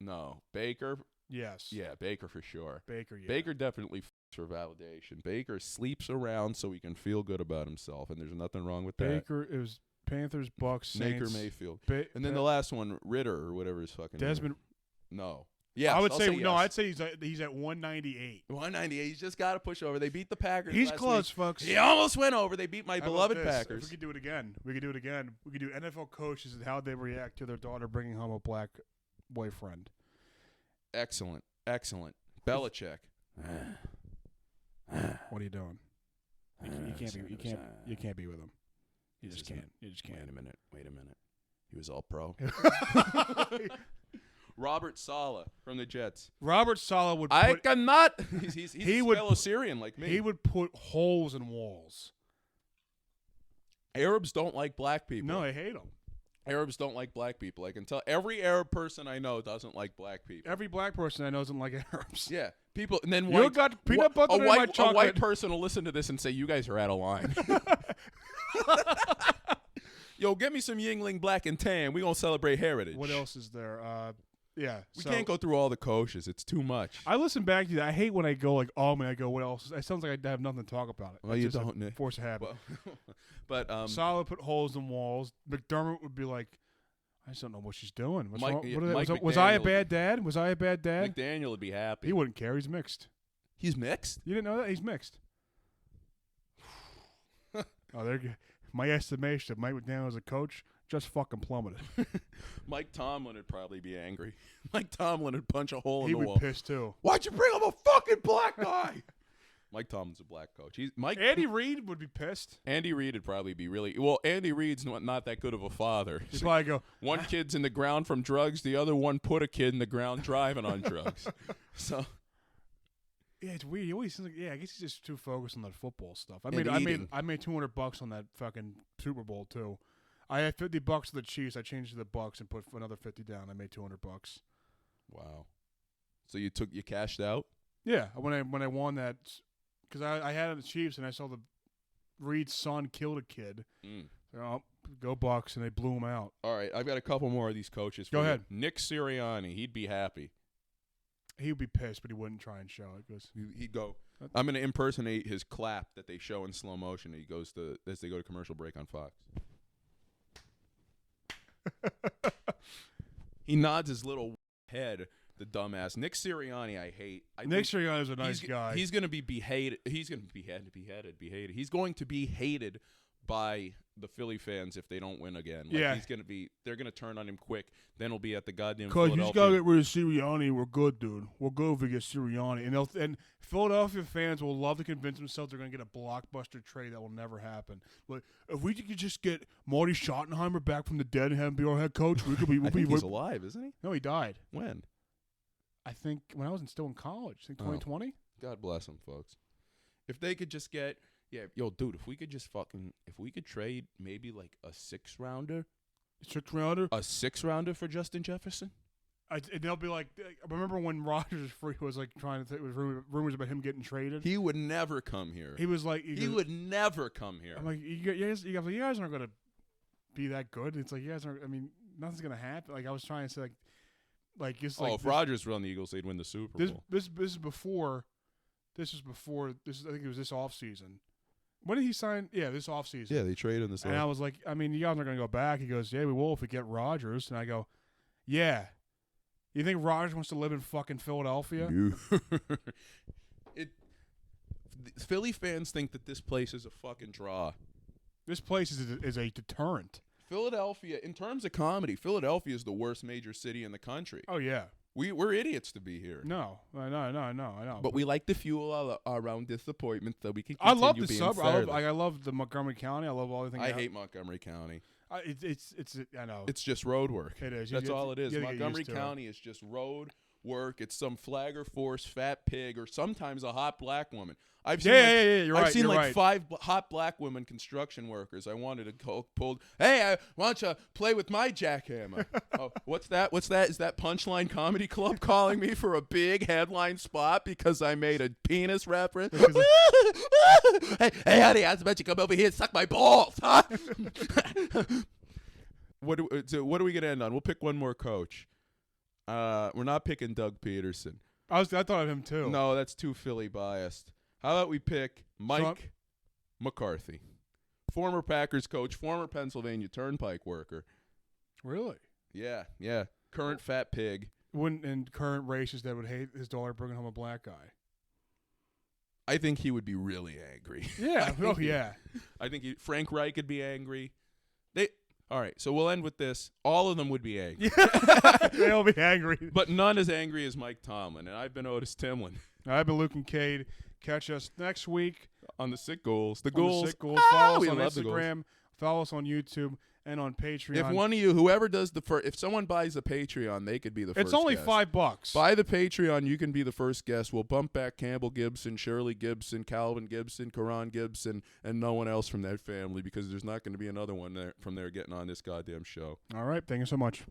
Speaker 2: No. Baker,
Speaker 1: Yes.
Speaker 2: yeah, Baker for sure.
Speaker 1: Baker, yeah.
Speaker 2: Baker definitely for validation. Baker sleeps around so he can feel good about himself, and there's nothing wrong with that.
Speaker 1: Baker, it was Panthers, Bucks, Saints.
Speaker 2: Baker Mayfield. And then the last one, Ritter or whatever his fucking
Speaker 1: Desmond.
Speaker 2: name. No. Yeah,
Speaker 1: I would
Speaker 2: I'll
Speaker 1: say
Speaker 2: yes.
Speaker 1: no. I'd say he's at 198.
Speaker 2: 198. He's just got to push over. They beat the Packers.
Speaker 1: He's
Speaker 2: last
Speaker 1: close,
Speaker 2: week.
Speaker 1: folks.
Speaker 2: He almost went over. They beat my
Speaker 1: How about
Speaker 2: beloved
Speaker 1: this?
Speaker 2: Packers.
Speaker 1: If we could do it again. We could do it again. We could do NFL coaches and how they react to their daughter bringing home a black boyfriend.
Speaker 2: Excellent. Belichick.
Speaker 1: What are you doing? You can't be with him. You just can't.
Speaker 2: Wait a minute. He was all pro. Robert Saleh from the Jets.
Speaker 1: Robert Saleh would.
Speaker 2: I
Speaker 1: Put,
Speaker 2: cannot. He's
Speaker 1: He
Speaker 2: a
Speaker 1: would
Speaker 2: fellow
Speaker 1: put-
Speaker 2: Syrian like me.
Speaker 1: he would put holes in walls.
Speaker 2: Arabs don't like black people.
Speaker 1: No, I hate him.
Speaker 2: Arabs don't like black people. I can tell every Arab person I know doesn't like black people.
Speaker 1: Every black person I know doesn't like Arabs.
Speaker 2: Yeah, people, and then
Speaker 1: You got peanut butter in my
Speaker 2: a
Speaker 1: chocolate.
Speaker 2: white person will listen to this and say, "You guys are out of line." Yo, get me some Yingling Black and Tan. We gonna celebrate heritage.
Speaker 1: What else is there? Yeah.
Speaker 2: We
Speaker 1: so
Speaker 2: can't go through all the coaches. It's too much.
Speaker 1: I listen back to that. I hate when I go like, "Oh man," I go, "What else?" It sounds like I have nothing to talk about it.
Speaker 2: Well,
Speaker 1: It's
Speaker 2: you
Speaker 1: just a
Speaker 2: don't, Nick.
Speaker 1: force of habit.
Speaker 2: Well, but
Speaker 1: Saleh put holes in walls. McDermott would be like, "I just don't know what she's doing. What's
Speaker 2: Mike-
Speaker 1: wrong?
Speaker 2: yeah,
Speaker 1: What are they-
Speaker 2: Mike
Speaker 1: was I a
Speaker 2: McDaniel-
Speaker 1: bad dad? Was I a bad dad?"
Speaker 2: McDaniel would be happy.
Speaker 1: He wouldn't care. He's mixed.
Speaker 2: He's mixed.
Speaker 1: You didn't know that? He's mixed. Oh, there. My estimation of Mike McDaniel as a coach just fucking plummeted.
Speaker 2: Mike Tomlin would probably be angry. Mike Tomlin would punch a hole
Speaker 1: He
Speaker 2: in the
Speaker 1: would
Speaker 2: wall.
Speaker 1: piss too.
Speaker 2: Why'd you bring up a fucking black guy? Mike Tomlin's a black coach. He's Mike.
Speaker 1: Andy Reid would be pissed.
Speaker 2: Andy Reid would probably be really well. Andy Reid's not that good of a father.
Speaker 1: He'd probably go,
Speaker 2: One kid's in the ground from drugs. The other one put a kid in the ground driving on drugs. So
Speaker 1: "Yeah, it's weird. He always seems like, yeah, I guess he's just too focused on that football stuff." I
Speaker 2: And
Speaker 1: made
Speaker 2: eating.
Speaker 1: $200 on that fucking Super Bowl too. I had $50 to the Chiefs. I changed to the Bucks and put another 50 down. I made $200.
Speaker 2: wow. So you cashed out.
Speaker 1: Yeah, when I won that, because I had the Chiefs and I saw the Reed's son killed a kid. Oh, go Bucks, and they blew him out.
Speaker 2: All right, I've got a couple more of these coaches.
Speaker 1: Go
Speaker 2: for you.
Speaker 1: ahead.
Speaker 2: Nick Sirianni, he'd be happy.
Speaker 1: He would be pissed, but he wouldn't try and show it. Because
Speaker 2: He'd go, I'm going to impersonate his clap that they show in slow motion. He goes to as they go to commercial break on Fox. He nods his little head. The dumbass Nick Sirianni, I hate.
Speaker 1: Nick Sirianni is a nice guy.
Speaker 2: He's going to be beheaded. He's going to be beheaded. He's going to be hated by the Philly fans if they don't win again. Like,
Speaker 1: Yeah.
Speaker 2: he's going to be. They're going to turn on him quick. Then he'll be at the goddamn.
Speaker 1: Because you just gotta
Speaker 2: Philadelphia.
Speaker 1: get rid of Sirianni. We're good, dude. We're good if we get Sirianni. And Philadelphia fans will love to convince themselves they're gonna get a blockbuster trade that will never happen. Like if we could just get Marty Schottenheimer back from the dead and have him be our head coach, we could be.
Speaker 2: I
Speaker 1: We'll
Speaker 2: think
Speaker 1: be
Speaker 2: he's alive, isn't he?
Speaker 1: no, he died.
Speaker 2: When?
Speaker 1: I think when I was still in college. I think 2020.
Speaker 2: God bless him, folks. If they could just get, yo, dude, if we could trade maybe like a 6-rounder,
Speaker 1: 6-rounder.
Speaker 2: a 6-rounder for Justin Jefferson.
Speaker 1: And they'll be like, I remember when Rodgers was like trying to. It was rumors about him getting traded.
Speaker 2: He would never come here.
Speaker 1: He was like,
Speaker 2: He would never come here.
Speaker 1: I'm like, you guys aren't gonna be that good. It's like you guys aren't. I mean, nothing's gonna happen. Like I was trying to say, like it's like
Speaker 2: if Rodgers were on the Eagles, they'd win the Super Bowl.
Speaker 1: This is before. This is before. I think it was this off season. When did he sign? Yeah, this off season.
Speaker 2: Yeah, they traded this.
Speaker 1: And I was like, I mean, you guys aren't gonna go back. He goes, yeah, we will if we get Rodgers. And I go, yeah. You think Rodgers wants to live in fucking Philadelphia?
Speaker 2: Philly fans think that this place is a fucking draw.
Speaker 1: This place is a deterrent.
Speaker 2: Philadelphia, in terms of comedy, Philadelphia is the worst major city in the country.
Speaker 1: Oh yeah.
Speaker 2: We're idiots to be here.
Speaker 1: No, I know.
Speaker 2: But we like to fuel our own disappointment so we can
Speaker 1: I
Speaker 2: continue
Speaker 1: love the
Speaker 2: being
Speaker 1: suburb.
Speaker 2: fair.
Speaker 1: I love the Montgomery County. I love all the things.
Speaker 2: I hate Montgomery County.
Speaker 1: It's. I know.
Speaker 2: It's just road work.
Speaker 1: It is.
Speaker 2: That's all it is.
Speaker 1: You gotta get
Speaker 2: Montgomery
Speaker 1: used to it.
Speaker 2: County is just road work, it's some Flagger Force fat pig or sometimes a hot black woman. I've seen
Speaker 1: Yeah, you're right.
Speaker 2: I've seen
Speaker 1: you're
Speaker 2: like
Speaker 1: right.
Speaker 2: 5 hot black women construction workers. I wanted to pull. Hey, why don't you play with my jackhammer? Oh, what's that? What's that? Is that Punchline Comedy Club calling me for a big headline spot because I made a penis reference? hey, honey, I was about you come over here and suck my balls, huh? What are we gonna end on? We'll pick one more coach. We're not picking Doug Peterson.
Speaker 1: I thought of him too.
Speaker 2: No, that's too Philly biased. How about we pick Mike McCarthy, former Packers coach, former Pennsylvania Turnpike worker.
Speaker 1: Really?
Speaker 2: Yeah. Current fat pig.
Speaker 1: And current racist that would hate his daughter bringing home a black guy.
Speaker 2: I think he would be really angry.
Speaker 1: Yeah. Yeah.
Speaker 2: I think Frank Reich would be angry. All right, so we'll end with this. All of them would be angry.
Speaker 1: They'll be angry.
Speaker 2: But none as angry as Mike Tomlin. And I've been Otis Timlin.
Speaker 1: I've been Luke Kincaid. Catch us next week
Speaker 2: On the Sick Ghouls. The
Speaker 1: on
Speaker 2: Ghouls.
Speaker 1: The Sick Ghouls. Follow us
Speaker 2: we
Speaker 1: on
Speaker 2: love the Ghouls.
Speaker 1: Instagram. Follow us on YouTube and on Patreon.
Speaker 2: If one of you, whoever does the first, if someone buys a Patreon, they could be the first
Speaker 1: it's only
Speaker 2: guest.
Speaker 1: $5.
Speaker 2: Buy the Patreon, you can be the first guest. We'll bump back Campbell Gibson, Shirley Gibson, Calvin Gibson, Karan Gibson, and no one else from that family because there's not going to be another one there from there getting on this goddamn show.
Speaker 1: All right. Thank you so much.